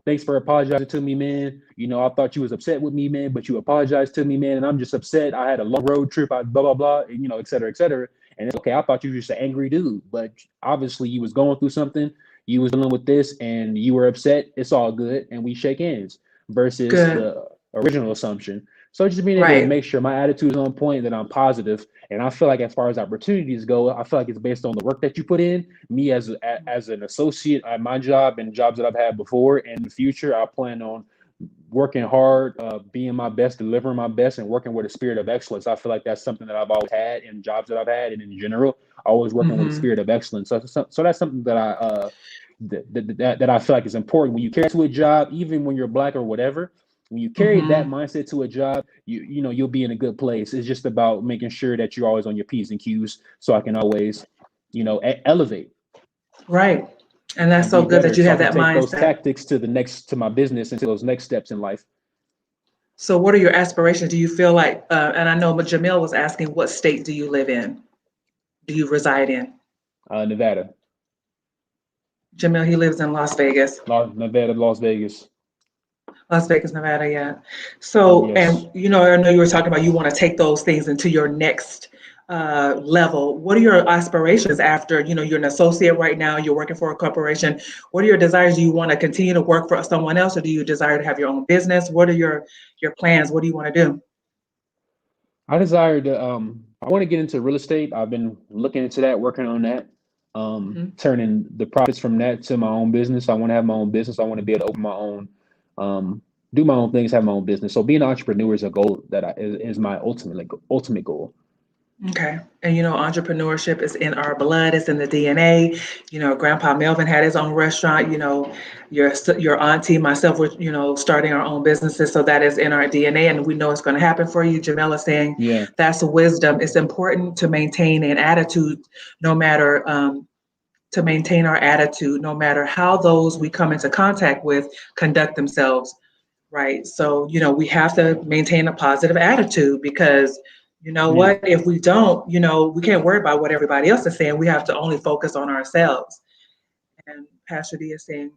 thanks for apologizing to me, man. I thought you was upset with me, man, but you apologized to me, man, and I'm just upset. I had a long road trip, I blah blah blah, and, et cetera, et cetera." And it's okay. I thought you were just an angry dude, but obviously you was going through something. You was dealing with this, and you were upset. It's all good, and we shake hands. Versus good, the original assumption. So just being able to right, make sure my attitude is on point, that I'm positive, and I feel like as far as opportunities go, I feel like it's based on the work that you put in. Me as an associate at my job and jobs that I've had before, and in the future, I plan on working hard, being my best, delivering my best, and working with a spirit of excellence. I feel like that's something that I've always had in jobs that I've had, and in general, always working with a hmm spirit of excellence. So that's something that that I feel like is important when you carry to a job, even when you're Black or whatever. When you carry that hmm mindset to a job, you'll be in a good place. It's just about making sure that you're always on your P's and Q's, so I can always, elevate right. And that's and so be good better, that you so I have can that take those mindset. tactics to my business and to those next steps in life. So, what are your aspirations? Do you feel like, and I know Jamil was asking, what state do you live in? Do you reside in? Nevada, Jamil, he lives in Las Vegas. Nevada, Las Vegas. Las Vegas, Nevada, yeah. So, Yes. and I know you were talking about you want to take those things into your next level. What are your aspirations after, you're an associate right now, you're working for a corporation. What are your desires? Do you want to continue to work for someone else, or do you desire to have your own business? What are your plans? What do you want to do? I want to get into real estate. I've been looking into that, working on that, Hmm. turning the profits from that to my own business. I want to have my own business. I want to be able to open my own, do my own things, have my own business. So being an entrepreneur is a goal is my ultimate goal. Okay. And entrepreneurship is in our blood, it's in the DNA. Grandpa Melvin had his own restaurant, your auntie, myself, we're, starting our own businesses. So that is in our DNA, and we know it's going to happen for you. Jamela saying Yeah. that's wisdom. It's important to maintain an attitude, no matter to maintain our attitude, no matter how those we come into contact with conduct themselves. Right. So, we have to maintain a positive attitude because Yeah. what, if we don't, we can't worry about what everybody else is saying. We have to only focus on ourselves. And Pastor D is saying,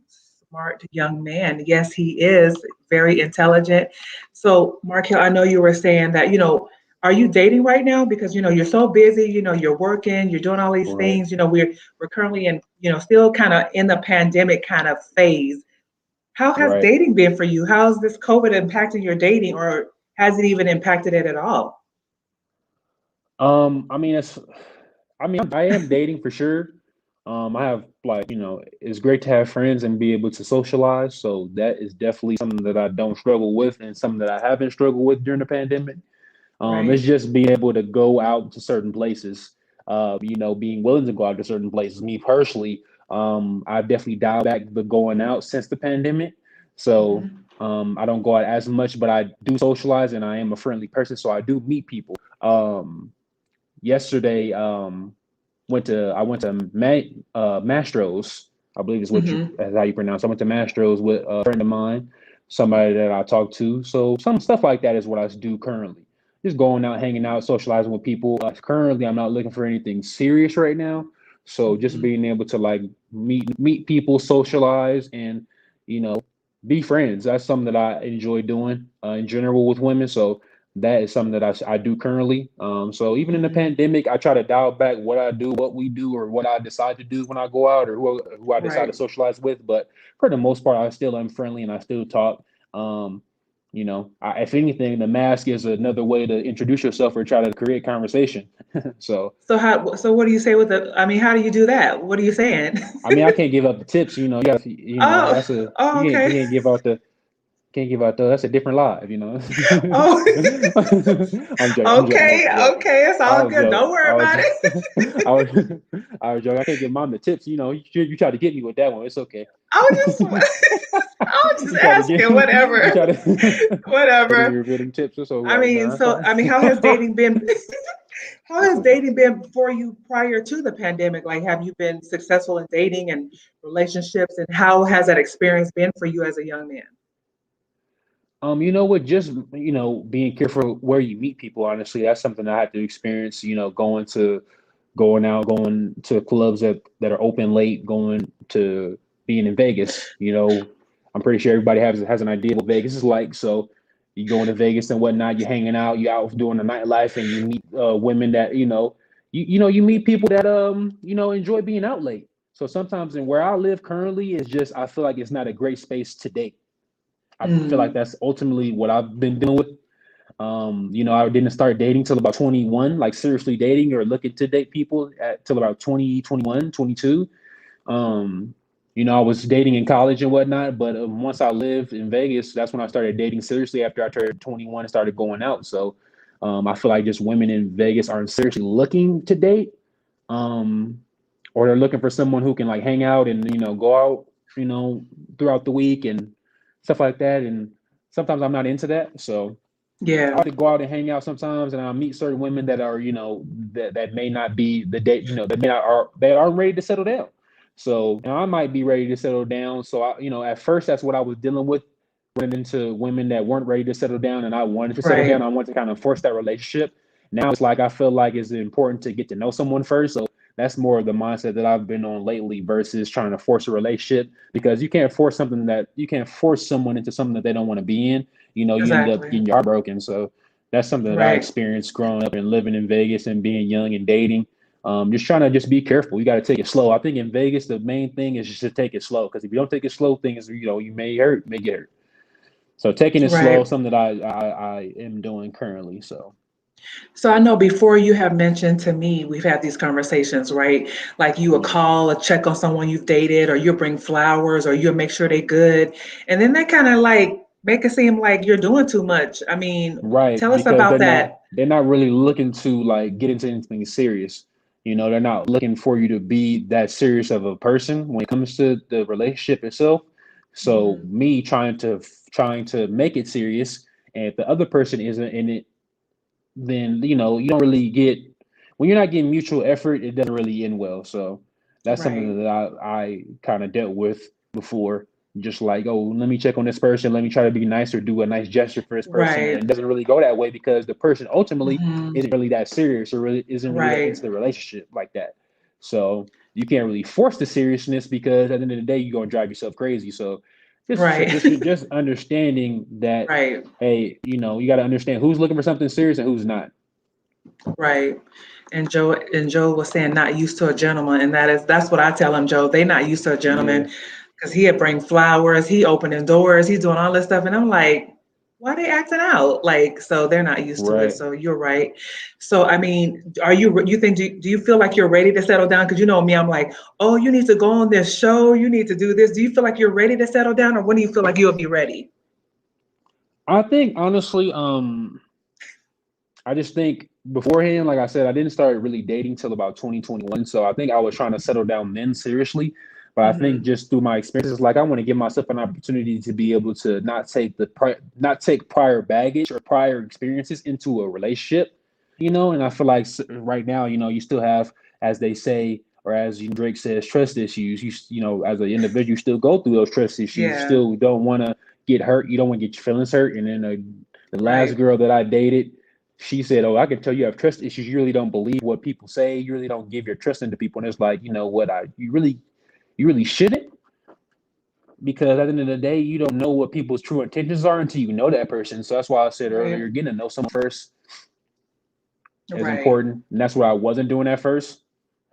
smart young man. Yes, he is very intelligent. So, Markel, I know you were saying that, Are you dating right now? Because you're so busy. You're working. You're doing all these Right. things. We're currently in still kind of in the pandemic kind of phase. How has Right. dating been for you? How's this COVID impacting your dating, or has it even impacted it at all? I mean, I am dating for sure. I have like, it's great to have friends and be able to socialize. So that is definitely something that I don't struggle with and something that I haven't struggled with during the pandemic. It's Right. just being able to go out to certain places, being willing to go out to certain places. Me personally, I've definitely dialed back the going out since the pandemic. So Hmm. I don't go out as much, but I do socialize and I am a friendly person. So I do meet people. Yesterday, I went to Mastro's, I believe Hmm. is how you pronounce. I went to Mastro's with a friend of mine, somebody that I talked to. So some stuff like that is what I do currently. Just going out, hanging out, socializing with people. Currently, I'm not looking for anything serious right now. So just Hmm. being able to like meet people, socialize, and you know be friends. That's something that I enjoy doing in general with women. So that is something that I do currently. So even in the Hmm. pandemic, I try to dial back what I do, what we do, or what I decide to do when I go out, or who I decide to Right. socialize with. But for the most part, I still am friendly and I still talk. If anything, the mask is another way to introduce yourself or try to create conversation. So, So what do you say with the? I mean, how do you do that? What are you saying? I mean, I can't give up the tips. You got, Oh, that's a oh, you okay. can't give out the can't give out the that's a different live. Oh, I'm joking. okay, I'm joking. okay. It's I all was good. joking. Don't worry I was about joking. it. I was I was joking. I can't give mom the tips. You try to get me with that one. It's okay. I was just, I was just You try to get asking. you Whatever, try to give me whatever. revealing tips. It's all I right. mean, Nah, it's so fine. I mean, how has dating been? How It's has okay. dating been for you prior to the pandemic? Like, have you been successful in dating and relationships, and how has that experience been for you as a young man? You know what? Just being careful where you meet people. Honestly, that's something I had to experience. Going out, going to clubs that are open late, going to being in Vegas. I'm pretty sure everybody has an idea what Vegas is like. So you go into Vegas and whatnot, you're hanging out, you're out doing the nightlife, and you meet women that you meet people that enjoy being out late. So sometimes in where I live currently is just I feel like it's not a great space to date. I feel like Mm, that's ultimately what I've been dealing with. I didn't start dating till about 21, like seriously dating or looking to date people till about 20, 21, 22. Um, I was dating in college and whatnot, but once I lived in Vegas, that's when I started dating seriously after I turned 21 and started going out. So I feel like just women in Vegas aren't seriously looking to date, um, or they're looking for someone who can like hang out and go out, you know, throughout the week and stuff like that. And sometimes I'm not into that, so I yeah. like to go out and hang out sometimes, and I meet certain women that are, that may not be the date, that may not are they aren't ready to settle down. So I might be ready to settle down. So at first that's what I was dealing with, running into women that weren't ready to settle down, and I wanted to settle down. Right. I wanted to kind of force that relationship. Now it's like I feel like it's important to get to know someone first. So that's more of the mindset that I've been on lately versus trying to force a relationship, because you can't force someone into something that they don't want to be in. You end up Exactly. getting your heart broken. So that's something that I Right. experienced growing up and living in Vegas and being young and dating. Just trying to just be careful. You got to take it slow. I think in Vegas, the main thing is just to take it slow. Because if you don't take it slow, things you may get hurt. So taking it slow is Right. something that I am doing currently. So So I know before you have mentioned to me, we've had these conversations, right? Like you will yeah, call or check on someone you've dated, or you'll bring flowers, or you'll make sure they're good. And then they kind of like make it seem like you're doing too much. I mean, right, tell us because about that. they're not really looking to like get into anything serious. They're not looking for you to be that serious of a person when it comes to the relationship itself. So Hmm. me trying to make it serious, and if the other person isn't in it, then you don't really get when you're not getting mutual effort, it doesn't really end well. So that's Right. something that I kind of dealt with before. Just like, oh, let me check on this person, let me try to be nice or do a nice gesture for this person, and Right. it doesn't really go that way because the person ultimately Hmm. isn't really that serious or really isn't really that Right. into the relationship like that. So you can't really force the seriousness because at the end of the day, you're gonna drive yourself crazy. So Right. just understanding that, Right. hey, you got to understand who's looking for something serious and who's not. Right. And Joe was saying not used to a gentleman, and that's what I tell him, Joe. They not used to a Yeah, gentleman because he'd bring flowers, he opening doors, he's doing all this stuff, and I'm like, why they acting out? Like, so they're not used to it. right. So you're right. So I mean, you think do you feel like you're ready to settle down? Because you know me, I'm like, oh, you need to go on this show, you need to do this. Do you feel like you're ready to settle down, or when do you feel like you'll be ready? I think honestly, I just think beforehand, like I said, I didn't start really dating till about 2021. So I think I was trying to settle down then seriously. But I think Hmm. just through my experiences, like I want to give myself an opportunity to be able to not take prior baggage or prior experiences into a relationship, And I feel like right now, you still have, as they say, or as Drake says, trust issues. As an individual, you still go through those trust issues. You Yeah. still don't want to get hurt. You don't want to get your feelings hurt. And then the last Right. girl that I dated, she said, "Oh, I can tell you have trust issues. You really don't believe what people say. You really don't give your trust into people." And it's like, you know what? You really shouldn't, because at the end of the day, you don't know what people's true intentions are until you know that person. So that's why I said Right. earlier, getting to know someone first is Right. important, and that's what I wasn't doing at first.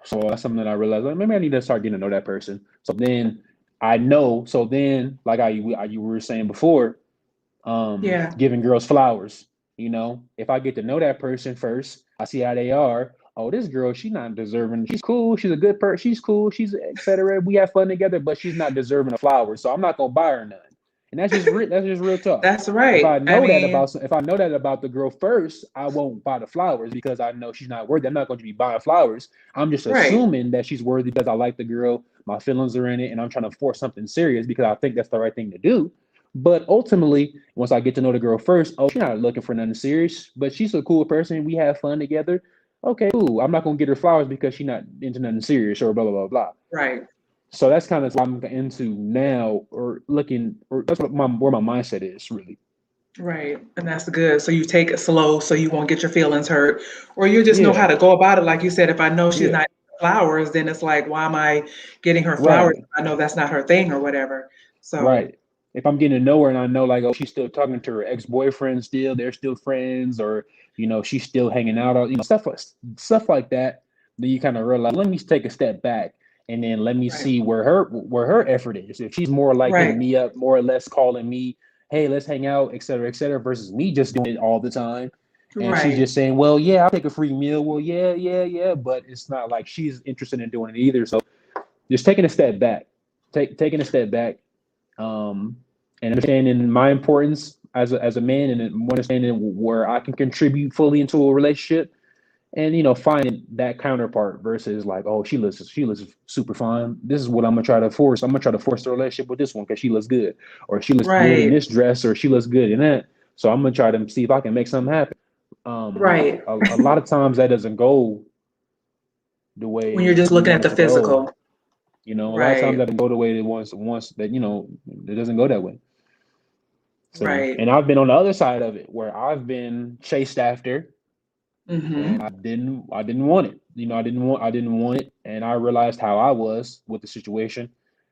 So that's something that I realized, like, maybe I need to start getting to know that person. So then I know. So then, like you were saying before, Yeah. giving girls flowers. If I get to know that person first, I see how they are. Oh, this girl, she's not deserving. She's cool. She's a good person. She's cool. She's etc. We have fun together, but she's not deserving of flowers. So I'm not gonna buy her none. And that's just real talk. That's right. I mean, If I know that about the girl first, I won't buy the flowers because I know she's not worthy. I'm not going to be buying flowers. I'm just right. assuming that she's worthy because I like the girl. My feelings are in it, and I'm trying to force something serious because I think that's the right thing to do. But ultimately, once I get to know the girl first, oh, she's not looking for nothing serious, but she's a cool person. We have fun together. Okay, cool. I'm not gonna get her flowers because she's not into nothing serious or blah blah blah blah. Right. So that's kind of what I'm into now, or looking, or that's where my mindset is really. Right. And that's good. So you take it slow so you won't get your feelings hurt. Or you just know how Yeah, to go about it. Like you said, if I know she's yeah, not into flowers, then it's like, why am I getting her flowers? right. I know that's not her thing or whatever. So Right. If I'm getting to know her and I know, like, oh, she's still talking to her ex-boyfriend still, they're still friends, or she's still hanging out, or stuff like that, then you kind of realize, let me take a step back and then let me right. see where her effort is. If she's more like hitting Right. me up, more or less calling me, hey, let's hang out, et cetera, versus me just doing it all the time. And she's Right. just saying, well, yeah, I'll take a free meal. Well, yeah, yeah, yeah. But it's not like she's interested in doing it either. So just taking a step back, taking a step back, um, and understanding my importance as a man, and understanding where I can contribute fully into a relationship, and finding that counterpart versus like, oh, she looks super fine. This is what I'm gonna try to force. I'm gonna try to force the relationship with this one because she looks good, or she looks good in Right. this dress, or she looks good in that. So I'm gonna try to see if I can make something happen. Right. A lot of times that doesn't go the When you're way just we looking at want the it to go. physical. A lot of times Right. that doesn't go the way it wants that, it doesn't go that way. So, Right. and I've been on the other side of it where I've been chased after and Mm-hmm. I didn't want it. I didn't want it, and I realized how I was with the situation.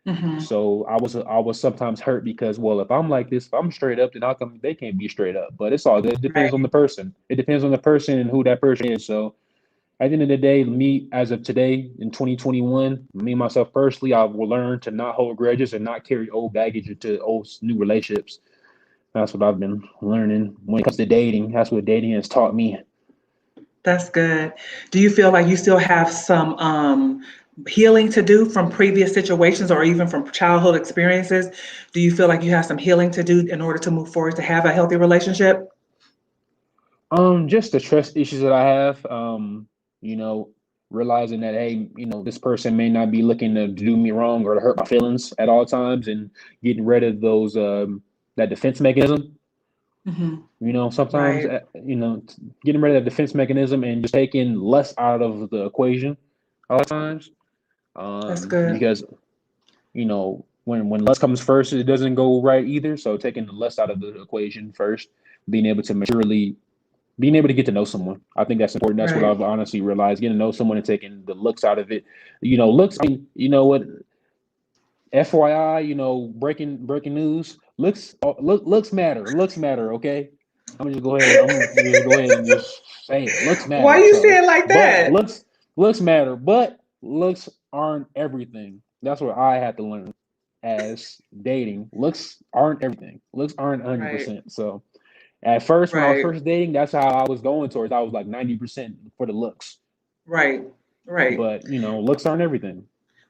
Mm-hmm. So I was sometimes hurt because, well, if I'm like this, if I'm straight up, then how come they can't be straight up? But it's all good. It Right. depends on the person. It depends on the person and who that person is. So at the end of the day, me as of today in 2021, me myself personally, I will learn to not hold grudges and not carry old baggage into old new relationships. That's what I've been learning when it comes to dating. That's what dating has taught me. That's good. Do you feel like you still have some healing to do from previous situations or even from childhood experiences? Do you feel like you have some healing to do in order to move forward to have a healthy relationship? Just the trust issues that I have. You know, realizing that, hey, this person may not be looking to do me wrong or to hurt my feelings at all times, and getting rid of those that defense mechanism. Hmm. Sometimes Right. getting rid of that defense mechanism and just taking less out of the equation a lot of times. That's good. Because when less comes first, it doesn't go right either. So taking the less out of the equation first, being able to maturely being able to get to know someone. I think that's important. That's what Right. I've honestly realized. Getting to know someone and taking the looks out of it. Looks. I mean, you know what? FYI, breaking news. Looks matter. Looks matter. Okay. I'm gonna just go ahead and just say it. Looks Why matter. you say it like But that? looks matter, but looks aren't everything. That's what I had to learn as dating. Looks aren't everything. Looks aren't Right, 100%. So at first, when I was right, first dating, that's how I was going towards. I was like 90% for the looks. right, right. But looks aren't everything.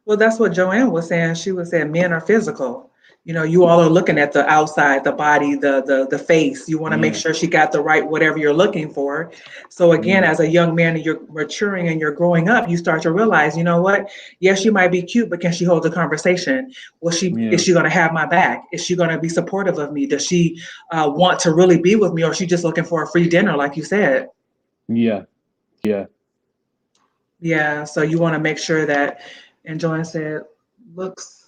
Well, that's what Joanne was saying. She was saying men are physical. You all are looking at the outside, the body, the face. You want to make Yeah, sure she got the right whatever you're looking for. So again, yeah, as a young man and you're maturing and you're growing up, you start to realize, you know what? Yes, she might be cute, but can she hold a conversation? Is yeah, she going to have my back? Is she going to be supportive of me? Does she want to really be with me, or is she just looking for a free dinner, like you said? yeah, yeah. Yeah. So you want to make sure that. And Joanne said, looks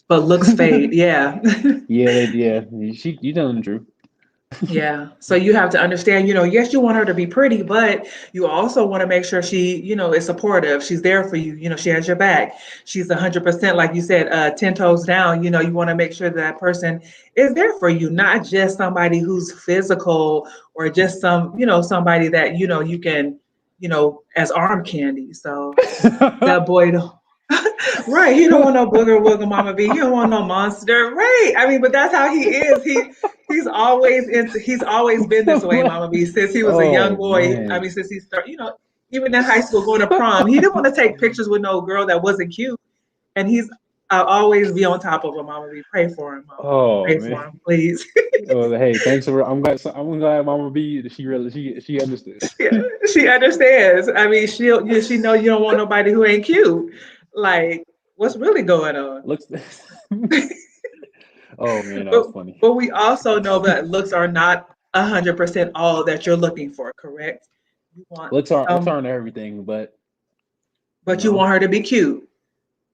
but looks fade. Yeah. Yeah. You telling the truth. Yeah. So you have to understand, yes, you want her to be pretty, but you also want to make sure she, is supportive. She's there for you. She has your back. She's 100%, like you said, 10 toes down. You want to make sure that person is there for you, not just somebody who's physical or just somebody that, you can, as arm candy. So that boy, right. He don't want no booger wooger mama B. He don't want no monster. Right. I mean, but that's how he is. He's always been this way, mama B, since he was a young Oh boy. I man. mean, since he started, even in high school going to prom, he didn't want to take pictures with no girl that wasn't cute. And I'll always be on top of him, mama B. Pray for him, mama. Oh Pray for man. him, please. Oh, hey, thanks for. I'm glad Mama B. She understood. Yeah, she understands. I mean, she know you don't want nobody who ain't cute. Like, what's really going on? Looks. Oh man, that was But funny. but we also know that looks are not 100% all that you're looking for, correct? You want Looks some, aren't everything, but you but you know, want her to be cute.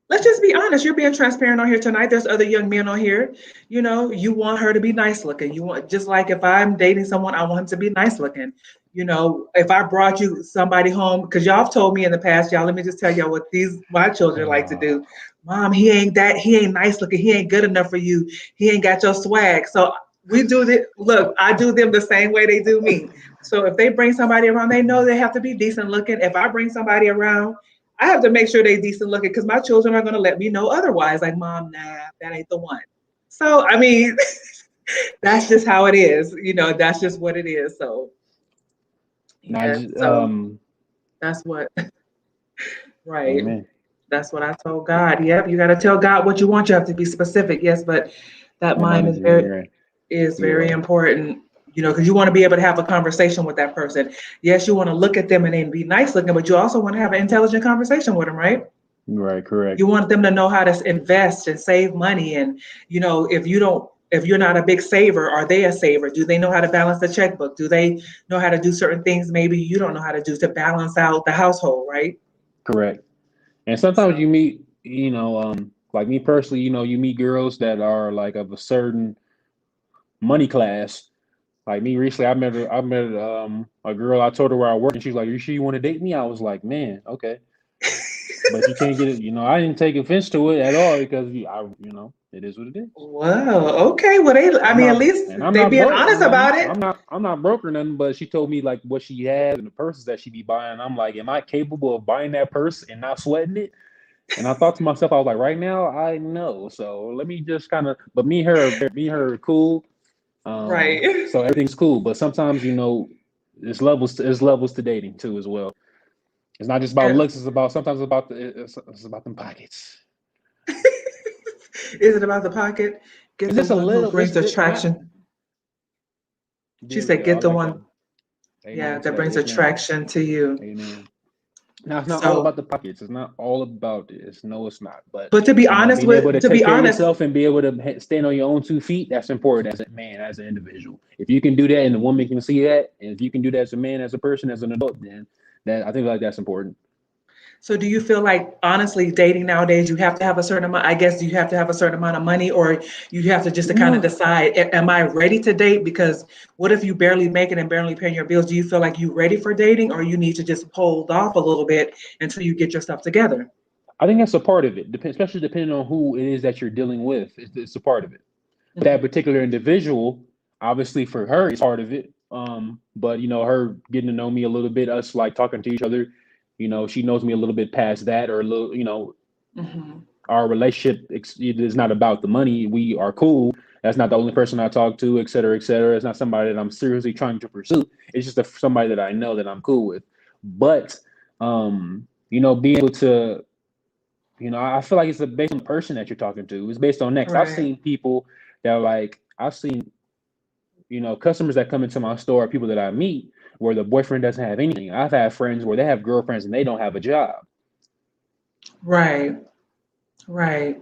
Let's just be honest. You're being transparent on here tonight. There's other young men on here. You want her to be nice looking. You want, just like if I'm dating someone, I want him to be nice looking. If I brought you somebody home, because y'all have told me in the past, y'all, let me just tell y'all what my children like to uh, do. Mom, he ain't nice looking. He ain't good enough for you. He ain't got your swag. So we do this. Look, I do them the same way they do me. So if they bring somebody around, they know they have to be decent looking. If I bring somebody around, I have to make sure they decent looking because my children are going to let me know otherwise. Like, mom, nah, that ain't the one. So, I mean, that's just how it is. That's just what it is. So, not yeah. just, So that's what, right. amen. That's what I told God. Yep. You got to tell God what you want. You have to be specific. Yes. But that mind Amen. You're right. is You're very right. important, because you want to be able to have a conversation with that person. Yes. You want to look at them and then be nice looking, but you also want to have an intelligent conversation with them, right? You're right. Correct. You want them to know how to invest and save money. And, if you're not a big saver, are they a saver? Do they know how to balance the checkbook? Do they know how to do certain things maybe you don't know how to do to balance out the household, right? Correct. And sometimes you So, meet, like me personally, you meet girls that are like of a certain money class. Like me recently, I met a girl. I told her where I work, and she's like, "You sure you want to date me?" I was like, "Man, okay." But you can't get it. I didn't take offense to it at all because it is what it is. wow. Okay. Well, I I'm mean, at not, least and I'm they not being broke or honest nothing. about it. I'm not broke or nothing. But she told me like what she has and the purses that she be buying. I'm like, am I capable of buying that purse and not sweating it? And I thought to myself, I was like, right now, I know. So let me just kind of. But me and her are cool. Right. So everything's cool. But sometimes, there's levels to dating too as well. It's not just about And looks. It's about them pockets. is it about the pocket? Get It's the just a one who little. brings It's not. attraction. She There we said, go. I get the like that. one, yeah, Amen to that that. brings Amen. attraction to you. Amen. Now it's not all So, about the pockets. It's not all about this. No, it's not. But but being able to to take be care of honest, yourself and be able to stand on your own 2 feet, that's important as a man, as an individual. If you can do that, and the woman can see that, and if you can do that as a man, as a person, as an adult, then that I think like that's important. so do you feel like honestly dating nowadays you have to have a certain amount, I guess you have to have a certain amount of money, or you have to just to kind of No, decide, am I ready to date? Because what if you barely make it and barely paying your bills? Do you feel like you ready for dating, or you need to just hold off a little bit until you get yourself together? I think that's a part of it. Especially depending on who it is that you're dealing with. It's a part of it. But that Mhm. particular individual, obviously for her it's part of it. But her getting to know me a little bit, us like talking to each other, she knows me a little bit past that, or a little, Hmm. our relationship it is not about the money. We are cool. That's not the only person I talk to, et cetera, et cetera. It's not somebody that I'm seriously trying to pursue. It's just somebody that I know that I'm cool with. But being able to, I feel like it's based on the person that you're talking to. It's based on next. I've Right. seen people that are like, I've seen, customers that come into my store, people that I meet where the boyfriend doesn't have anything. I've had friends where they have girlfriends and they don't have a job. Right. Right.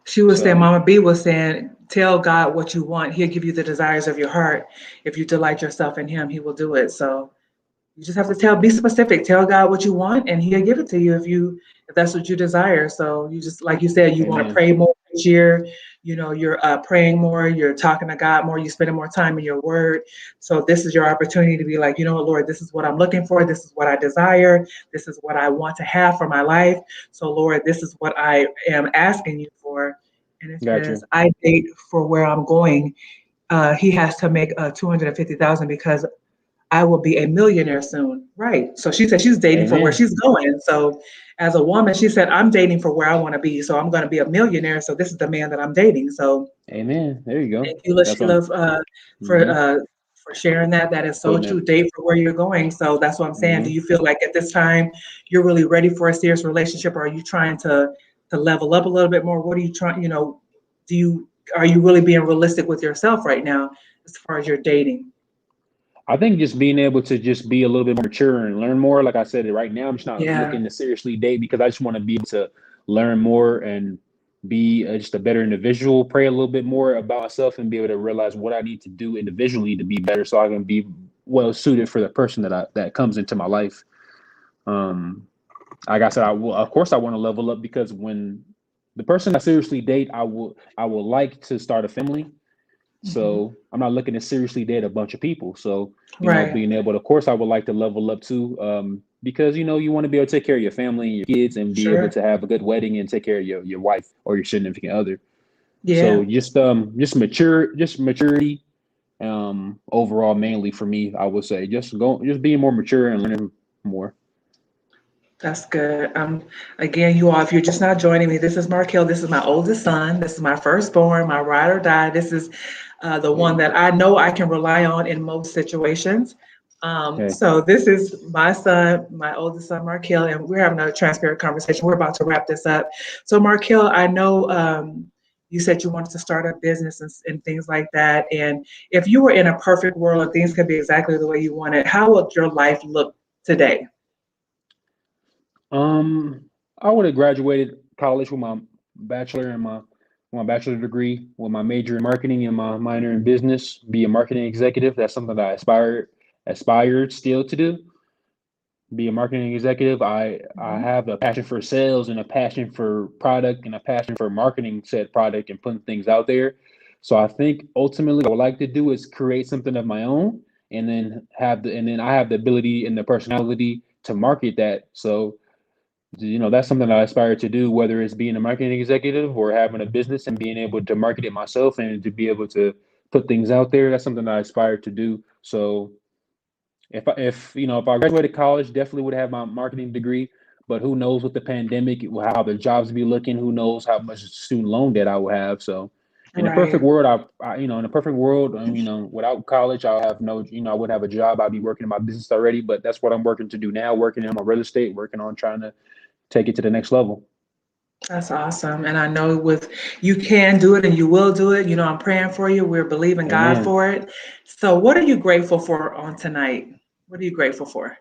She was saying, So, Mama B was saying, tell God what you want. He'll give you the desires of your heart. If you delight yourself in him, he will do it. So you just have to be specific, tell God what you want, and he'll give it to you if that's what you desire. So you just, like you said, you want to amen. pray more this year. You're praying more, you're talking to God more, you're spending more time in your word. So this is your opportunity to be like, Lord, this is what I'm looking for. This is what I desire. This is what I want to have for my life. So Lord, this is what I am asking you for. And it says, Gotcha. I date for where I'm going. He has to make 250,000 because I will be a millionaire soon. Right. So she said she's dating for where Amen. she's going. So as a woman, she said, I'm dating for where I want to be. So I'm going to be a millionaire. So this is the man that I'm dating. So Amen. There you go. thank you, That's Sheila, for hmm sharing that. That is so putting true. it. Date for where you're going. So that's what I'm saying. Do hmm you feel like at this time you're really ready for a serious relationship, or are you trying to level up a little bit more? What are you trying? Do you are you really being realistic with yourself right now as far as your dating? I think just being able to just be a little bit more mature and learn more. Like I said, right now I'm just not Yeah. looking to seriously date because I just want to be able to learn more and be just a better individual. Pray a little bit more about myself and be able to realize what I need to do individually to be better, so I can be well suited for the person that comes into my life. Um, like I said, I will. Of course, I want to level up because when the person I seriously date, I will like to start a family. Hmm. So I'm not looking to seriously date a bunch of people. So, Right. being able to, of course, I would like to level up too, because, you want to be able to take care of your family and your kids and be able Sure. to have a good wedding and take care of your wife or your significant other. So Yeah. just maturity, overall, mainly for me, I would say just being more mature and learning more. That's good. Again, you all, if you're just not joining me, this is Markel. This is my oldest son. This is my firstborn, my ride or die. This is the one Hey, that I know I can rely on in most situations. hey, So this is my son, my oldest son, Markel, and we're having a transparent conversation. We're about to wrap this up. So Markel, I know you said you wanted to start a business and things like that. And if you were in a perfect world and things could be exactly the way you wanted, how would your life look today? I would have graduated college with my bachelor and my bachelor degree with my major in marketing and my minor in business, be a marketing executive. That's something that I aspired still to do. Be a marketing executive. I Mhm. have a passion for sales and a passion for product and a passion for marketing said product and putting things out there. So I think ultimately what I would like to do is create something of my own and then I have the ability and the personality to market that. So that's something I aspire to do, whether it's being a marketing executive or having a business and being able to market it myself and to be able to put things out there. That's something I aspire to do. So if I graduated college, definitely would have my marketing degree. But who knows with the pandemic, how the jobs be looking? Who knows how much student loan debt I will have? So, in a perfect Right. world, in a perfect world, without college, I'll have no, I wouldn't have a job. I'd be working in my business already. But that's what I'm working to do now. Working in my real estate, working on trying to take it to the next level. That's awesome. And I know with you can do it and you will do it. I'm praying for you. We're believing God Amen. for it. So what are you grateful for on tonight? What are you grateful for?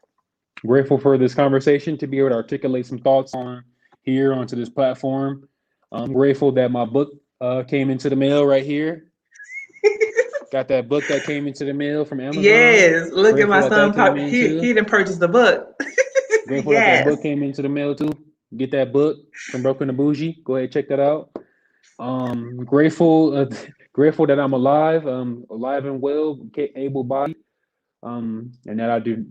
Grateful for this conversation to be able to articulate some thoughts on here onto this platform. I'm grateful that my book came into the mail right here. Got that book that came into the mail from Amazon. Yes. Look at Grateful my that that son came pop. in He too. didn't purchase the book. Grateful that that Yes. book came into the mail too. Get that book from Broken to Bougie. Go ahead, check that out. Grateful, grateful that I'm alive, alive and well, able bodied, and that I do.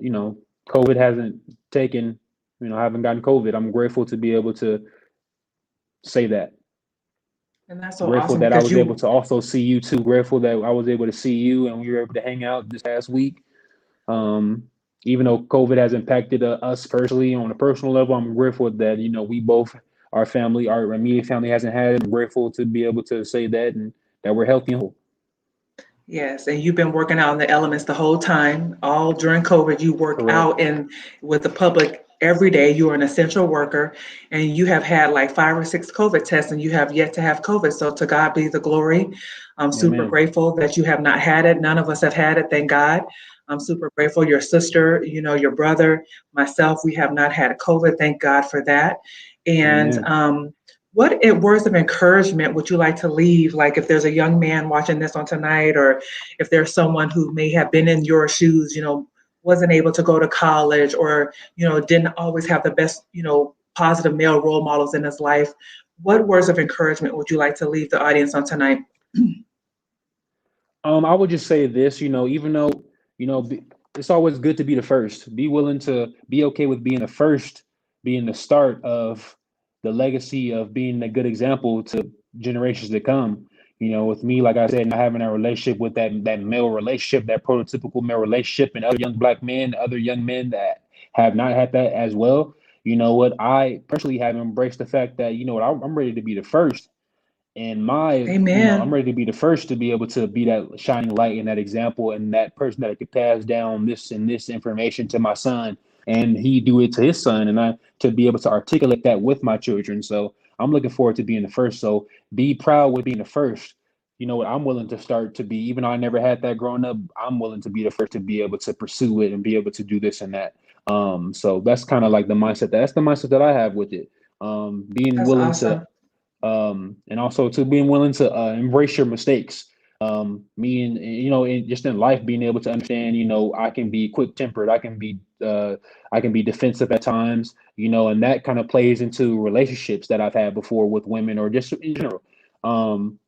COVID hasn't taken. I haven't gotten COVID. I'm grateful to be able to say that. And that's so Grateful awesome that I because was able you, to also see you too. Grateful that I was able to see you and we were able to hang out this past week. Um, Even though COVID has impacted us personally on a personal level, I'm grateful that we both, our family, our immediate family hasn't had it. I'm grateful to be able to say that and that we're healthy and whole. yes, and you've been working out in the elements the whole time. All during COVID, you worked Correct. out and with the public every day. You are an essential worker, and you have had like 5 or 6 COVID tests, and you have yet to have COVID. So to God be the glory. I'm super Amen. grateful that you have not had it. None of us have had it, thank God. I'm super grateful. Your sister, your brother, myself, we have not had COVID. Thank God for that. And Amen. what words of encouragement would you like to leave? Like if there's a young man watching this on tonight, or if there's someone who may have been in your shoes, wasn't able to go to college, or, didn't always have the best, positive male role models in his life. What words of encouragement would you like to leave the audience on tonight? I would just say this, even though, it's always good to be the first. Be willing to be okay with being the first, being the start of the legacy of being a good example to generations to come. With me, like I said, not having a relationship with that male relationship, that prototypical male relationship, and other young black men, other young men that have not had that as well. You know what? I personally have embraced the fact that, I'm ready to be the first and I'm Amen. ready to be the first to be able to be that shining light and that example and that person that could pass down this and this information to my son and he do it to his son and I to be able to articulate that with my children. So I'm looking forward to being the first. So be proud with being the first. You know what? I'm willing to start to be, even though I never had that growing up, I'm willing to be the first to be able to pursue it and be able to do this and that. So that's kind of like the mindset. That's the mindset that I have with it. Being That's willing to awesome. and also to being willing to embrace your mistakes. Me and just in life, being able to understand, I can be quick tempered, I can be defensive at times, and that kind of plays into relationships that I've had before with women or just in general.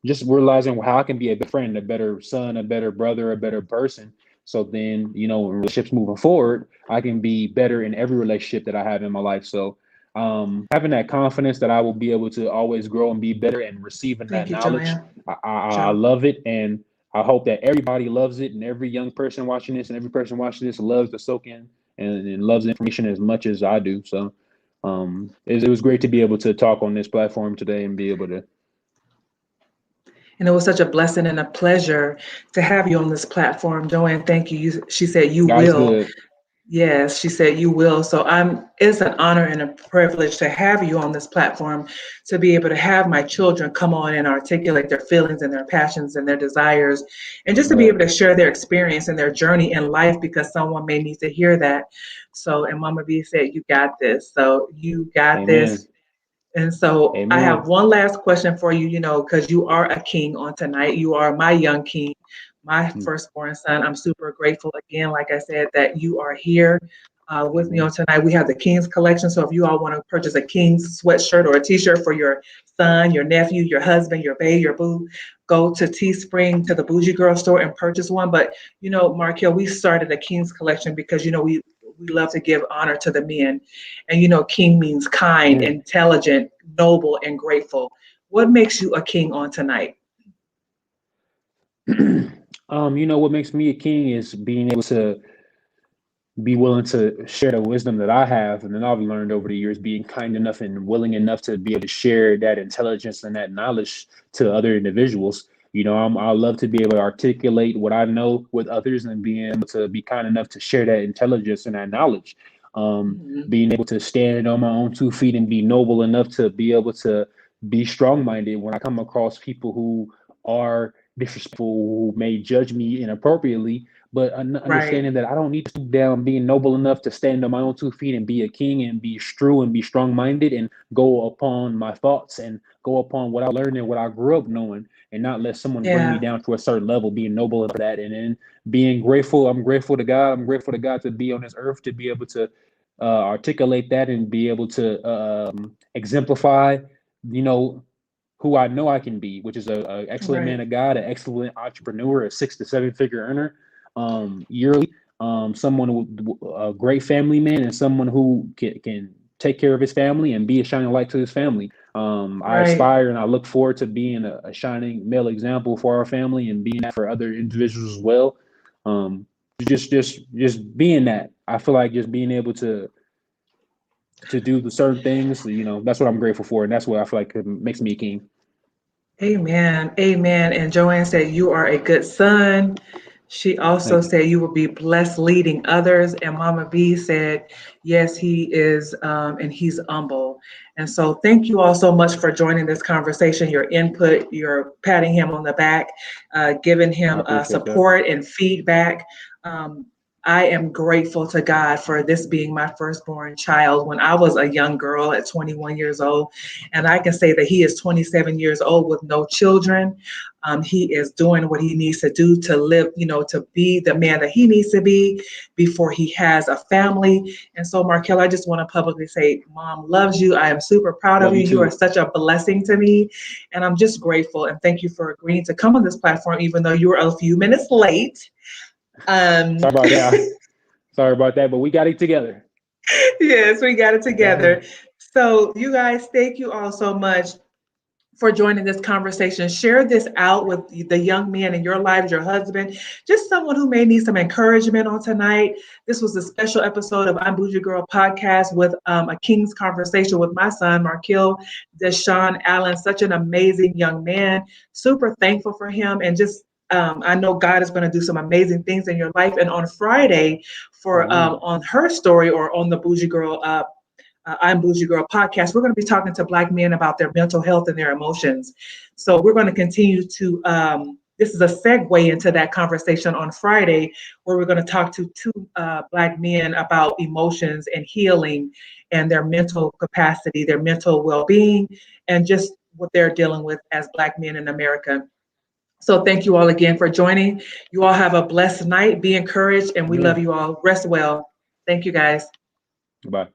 Just realizing how I can be a better friend, a better son, a better brother, a better person. So then, in relationships moving forward, I can be better in every relationship that I have in my life. So having that confidence that I will be able to always grow and be better and receiving that Thank you, knowledge, Joanne. I Joe. love it. And I hope that everybody loves it and every young person watching this and every person watching this loves the soak in and loves the information as much as I do. So it was great to be able to talk on this platform today and be able to. And it was such a blessing and a pleasure to have you on this platform. Joanne, thank you. She said you God's will. good. Yes, she said you will. So it's an honor and a privilege to have you on this platform, to be able to have my children come on and articulate their feelings and their passions and their desires, and just to be able Right. to share their experience and their journey in life, because someone may need to hear that. So, and Mama B said, you got this. So you got Amen. this. And so I have Amen. one last question for you, because you are a king on tonight. You are my young king, my firstborn son. I'm super grateful again, like I said, that you are here with me on Amen. tonight. We have the King's collection. So if you all want to purchase a King's sweatshirt or a t-shirt for your son, your nephew, your husband, your babe, your boo, go to Teespring, to the Bougie Girl store, and purchase one. But, Markel, we started a King's collection because, we love to give honor to the men. And king means kind, Amen. intelligent, noble, and grateful. What makes you a king on tonight? What makes me a king is being able to be willing to share the wisdom that I have and then I've learned over the years, being kind enough and willing enough to be able to share that intelligence and that knowledge to other individuals. I love to be able to articulate what I know with others and being able to be kind enough to share that intelligence and that knowledge. Mhm. Being able to stand on my own 2 feet and be noble enough to be able to be strong minded when I come across people who are disrespectful, who may judge me inappropriately, but Right. understanding that I don't need to stoop down, being noble enough to stand on my own 2 feet and be a king and be true and be strong minded and go upon my thoughts and go upon what I learned and what I grew up knowing and not let someone bring me Yeah. down to a certain level, being noble of that. And then being grateful. I'm grateful to God. I'm grateful to God to be on this earth, to be able to articulate that and be able to exemplify, you know, who I know I can be, which is a excellent man Right. of God, an excellent entrepreneur, a 6 to 7 figure earner yearly, someone with a great family man, and someone who can take care of his family and be a shining light to his family. I Right. aspire and I look forward to being a shining male example for our family and being that for other individuals as well. Um, just being that. I feel like just being able to do the certain things, that's what I'm grateful for, and that's what I feel like makes me a king. Amen. Amen. And Joanne said, "You are a good son." She also Thank you. said, "You will be blessed leading others." And Mama B said, "Yes, he is, and he's humble." And so, thank you all so much for joining this conversation, your input, your patting him on the back, giving I him appreciate that. support and feedback. Um, I am grateful to God for this being my firstborn child when I was a young girl at 21 years old. And I can say that he is 27 years old with no children. He is doing what he needs to do to live, to be the man that he needs to be before he has a family. And so, Markel, I just want to publicly say, Mom loves you. I am super proud of Love you. you You are too. such a blessing to me. And I'm just grateful. And thank you for agreeing to come on this platform, even though you were a few minutes late. Sorry Um, about that. Sorry about that, but we got it together. yes, we got it We got together. it. So, you guys, thank you all so much for joining this conversation. Share this out with the young men in your lives, your husband, just someone who may need some encouragement on tonight. This was a special episode of I'm Bougie Girl podcast with a King's Conversation with my son, Marqueal Deshaun Allen, such an amazing young man. Super thankful for him, and just I know God is going to do some amazing things in your life. And on Friday, for Amen. on her story or on the Bougie Girl I'm Bougie Girl podcast, we're going to be talking to Black men about their mental health and their emotions. So we're going to continue to, this is a segue into that conversation on Friday, where we're going to talk to two Black men about emotions and healing and their mental capacity, their mental well-being, and just what they're dealing with as Black men in America. So thank you all again for joining. You all have a blessed night. Be encouraged, and we love Amen. you all. Rest well. Thank you, guys. Goodbye.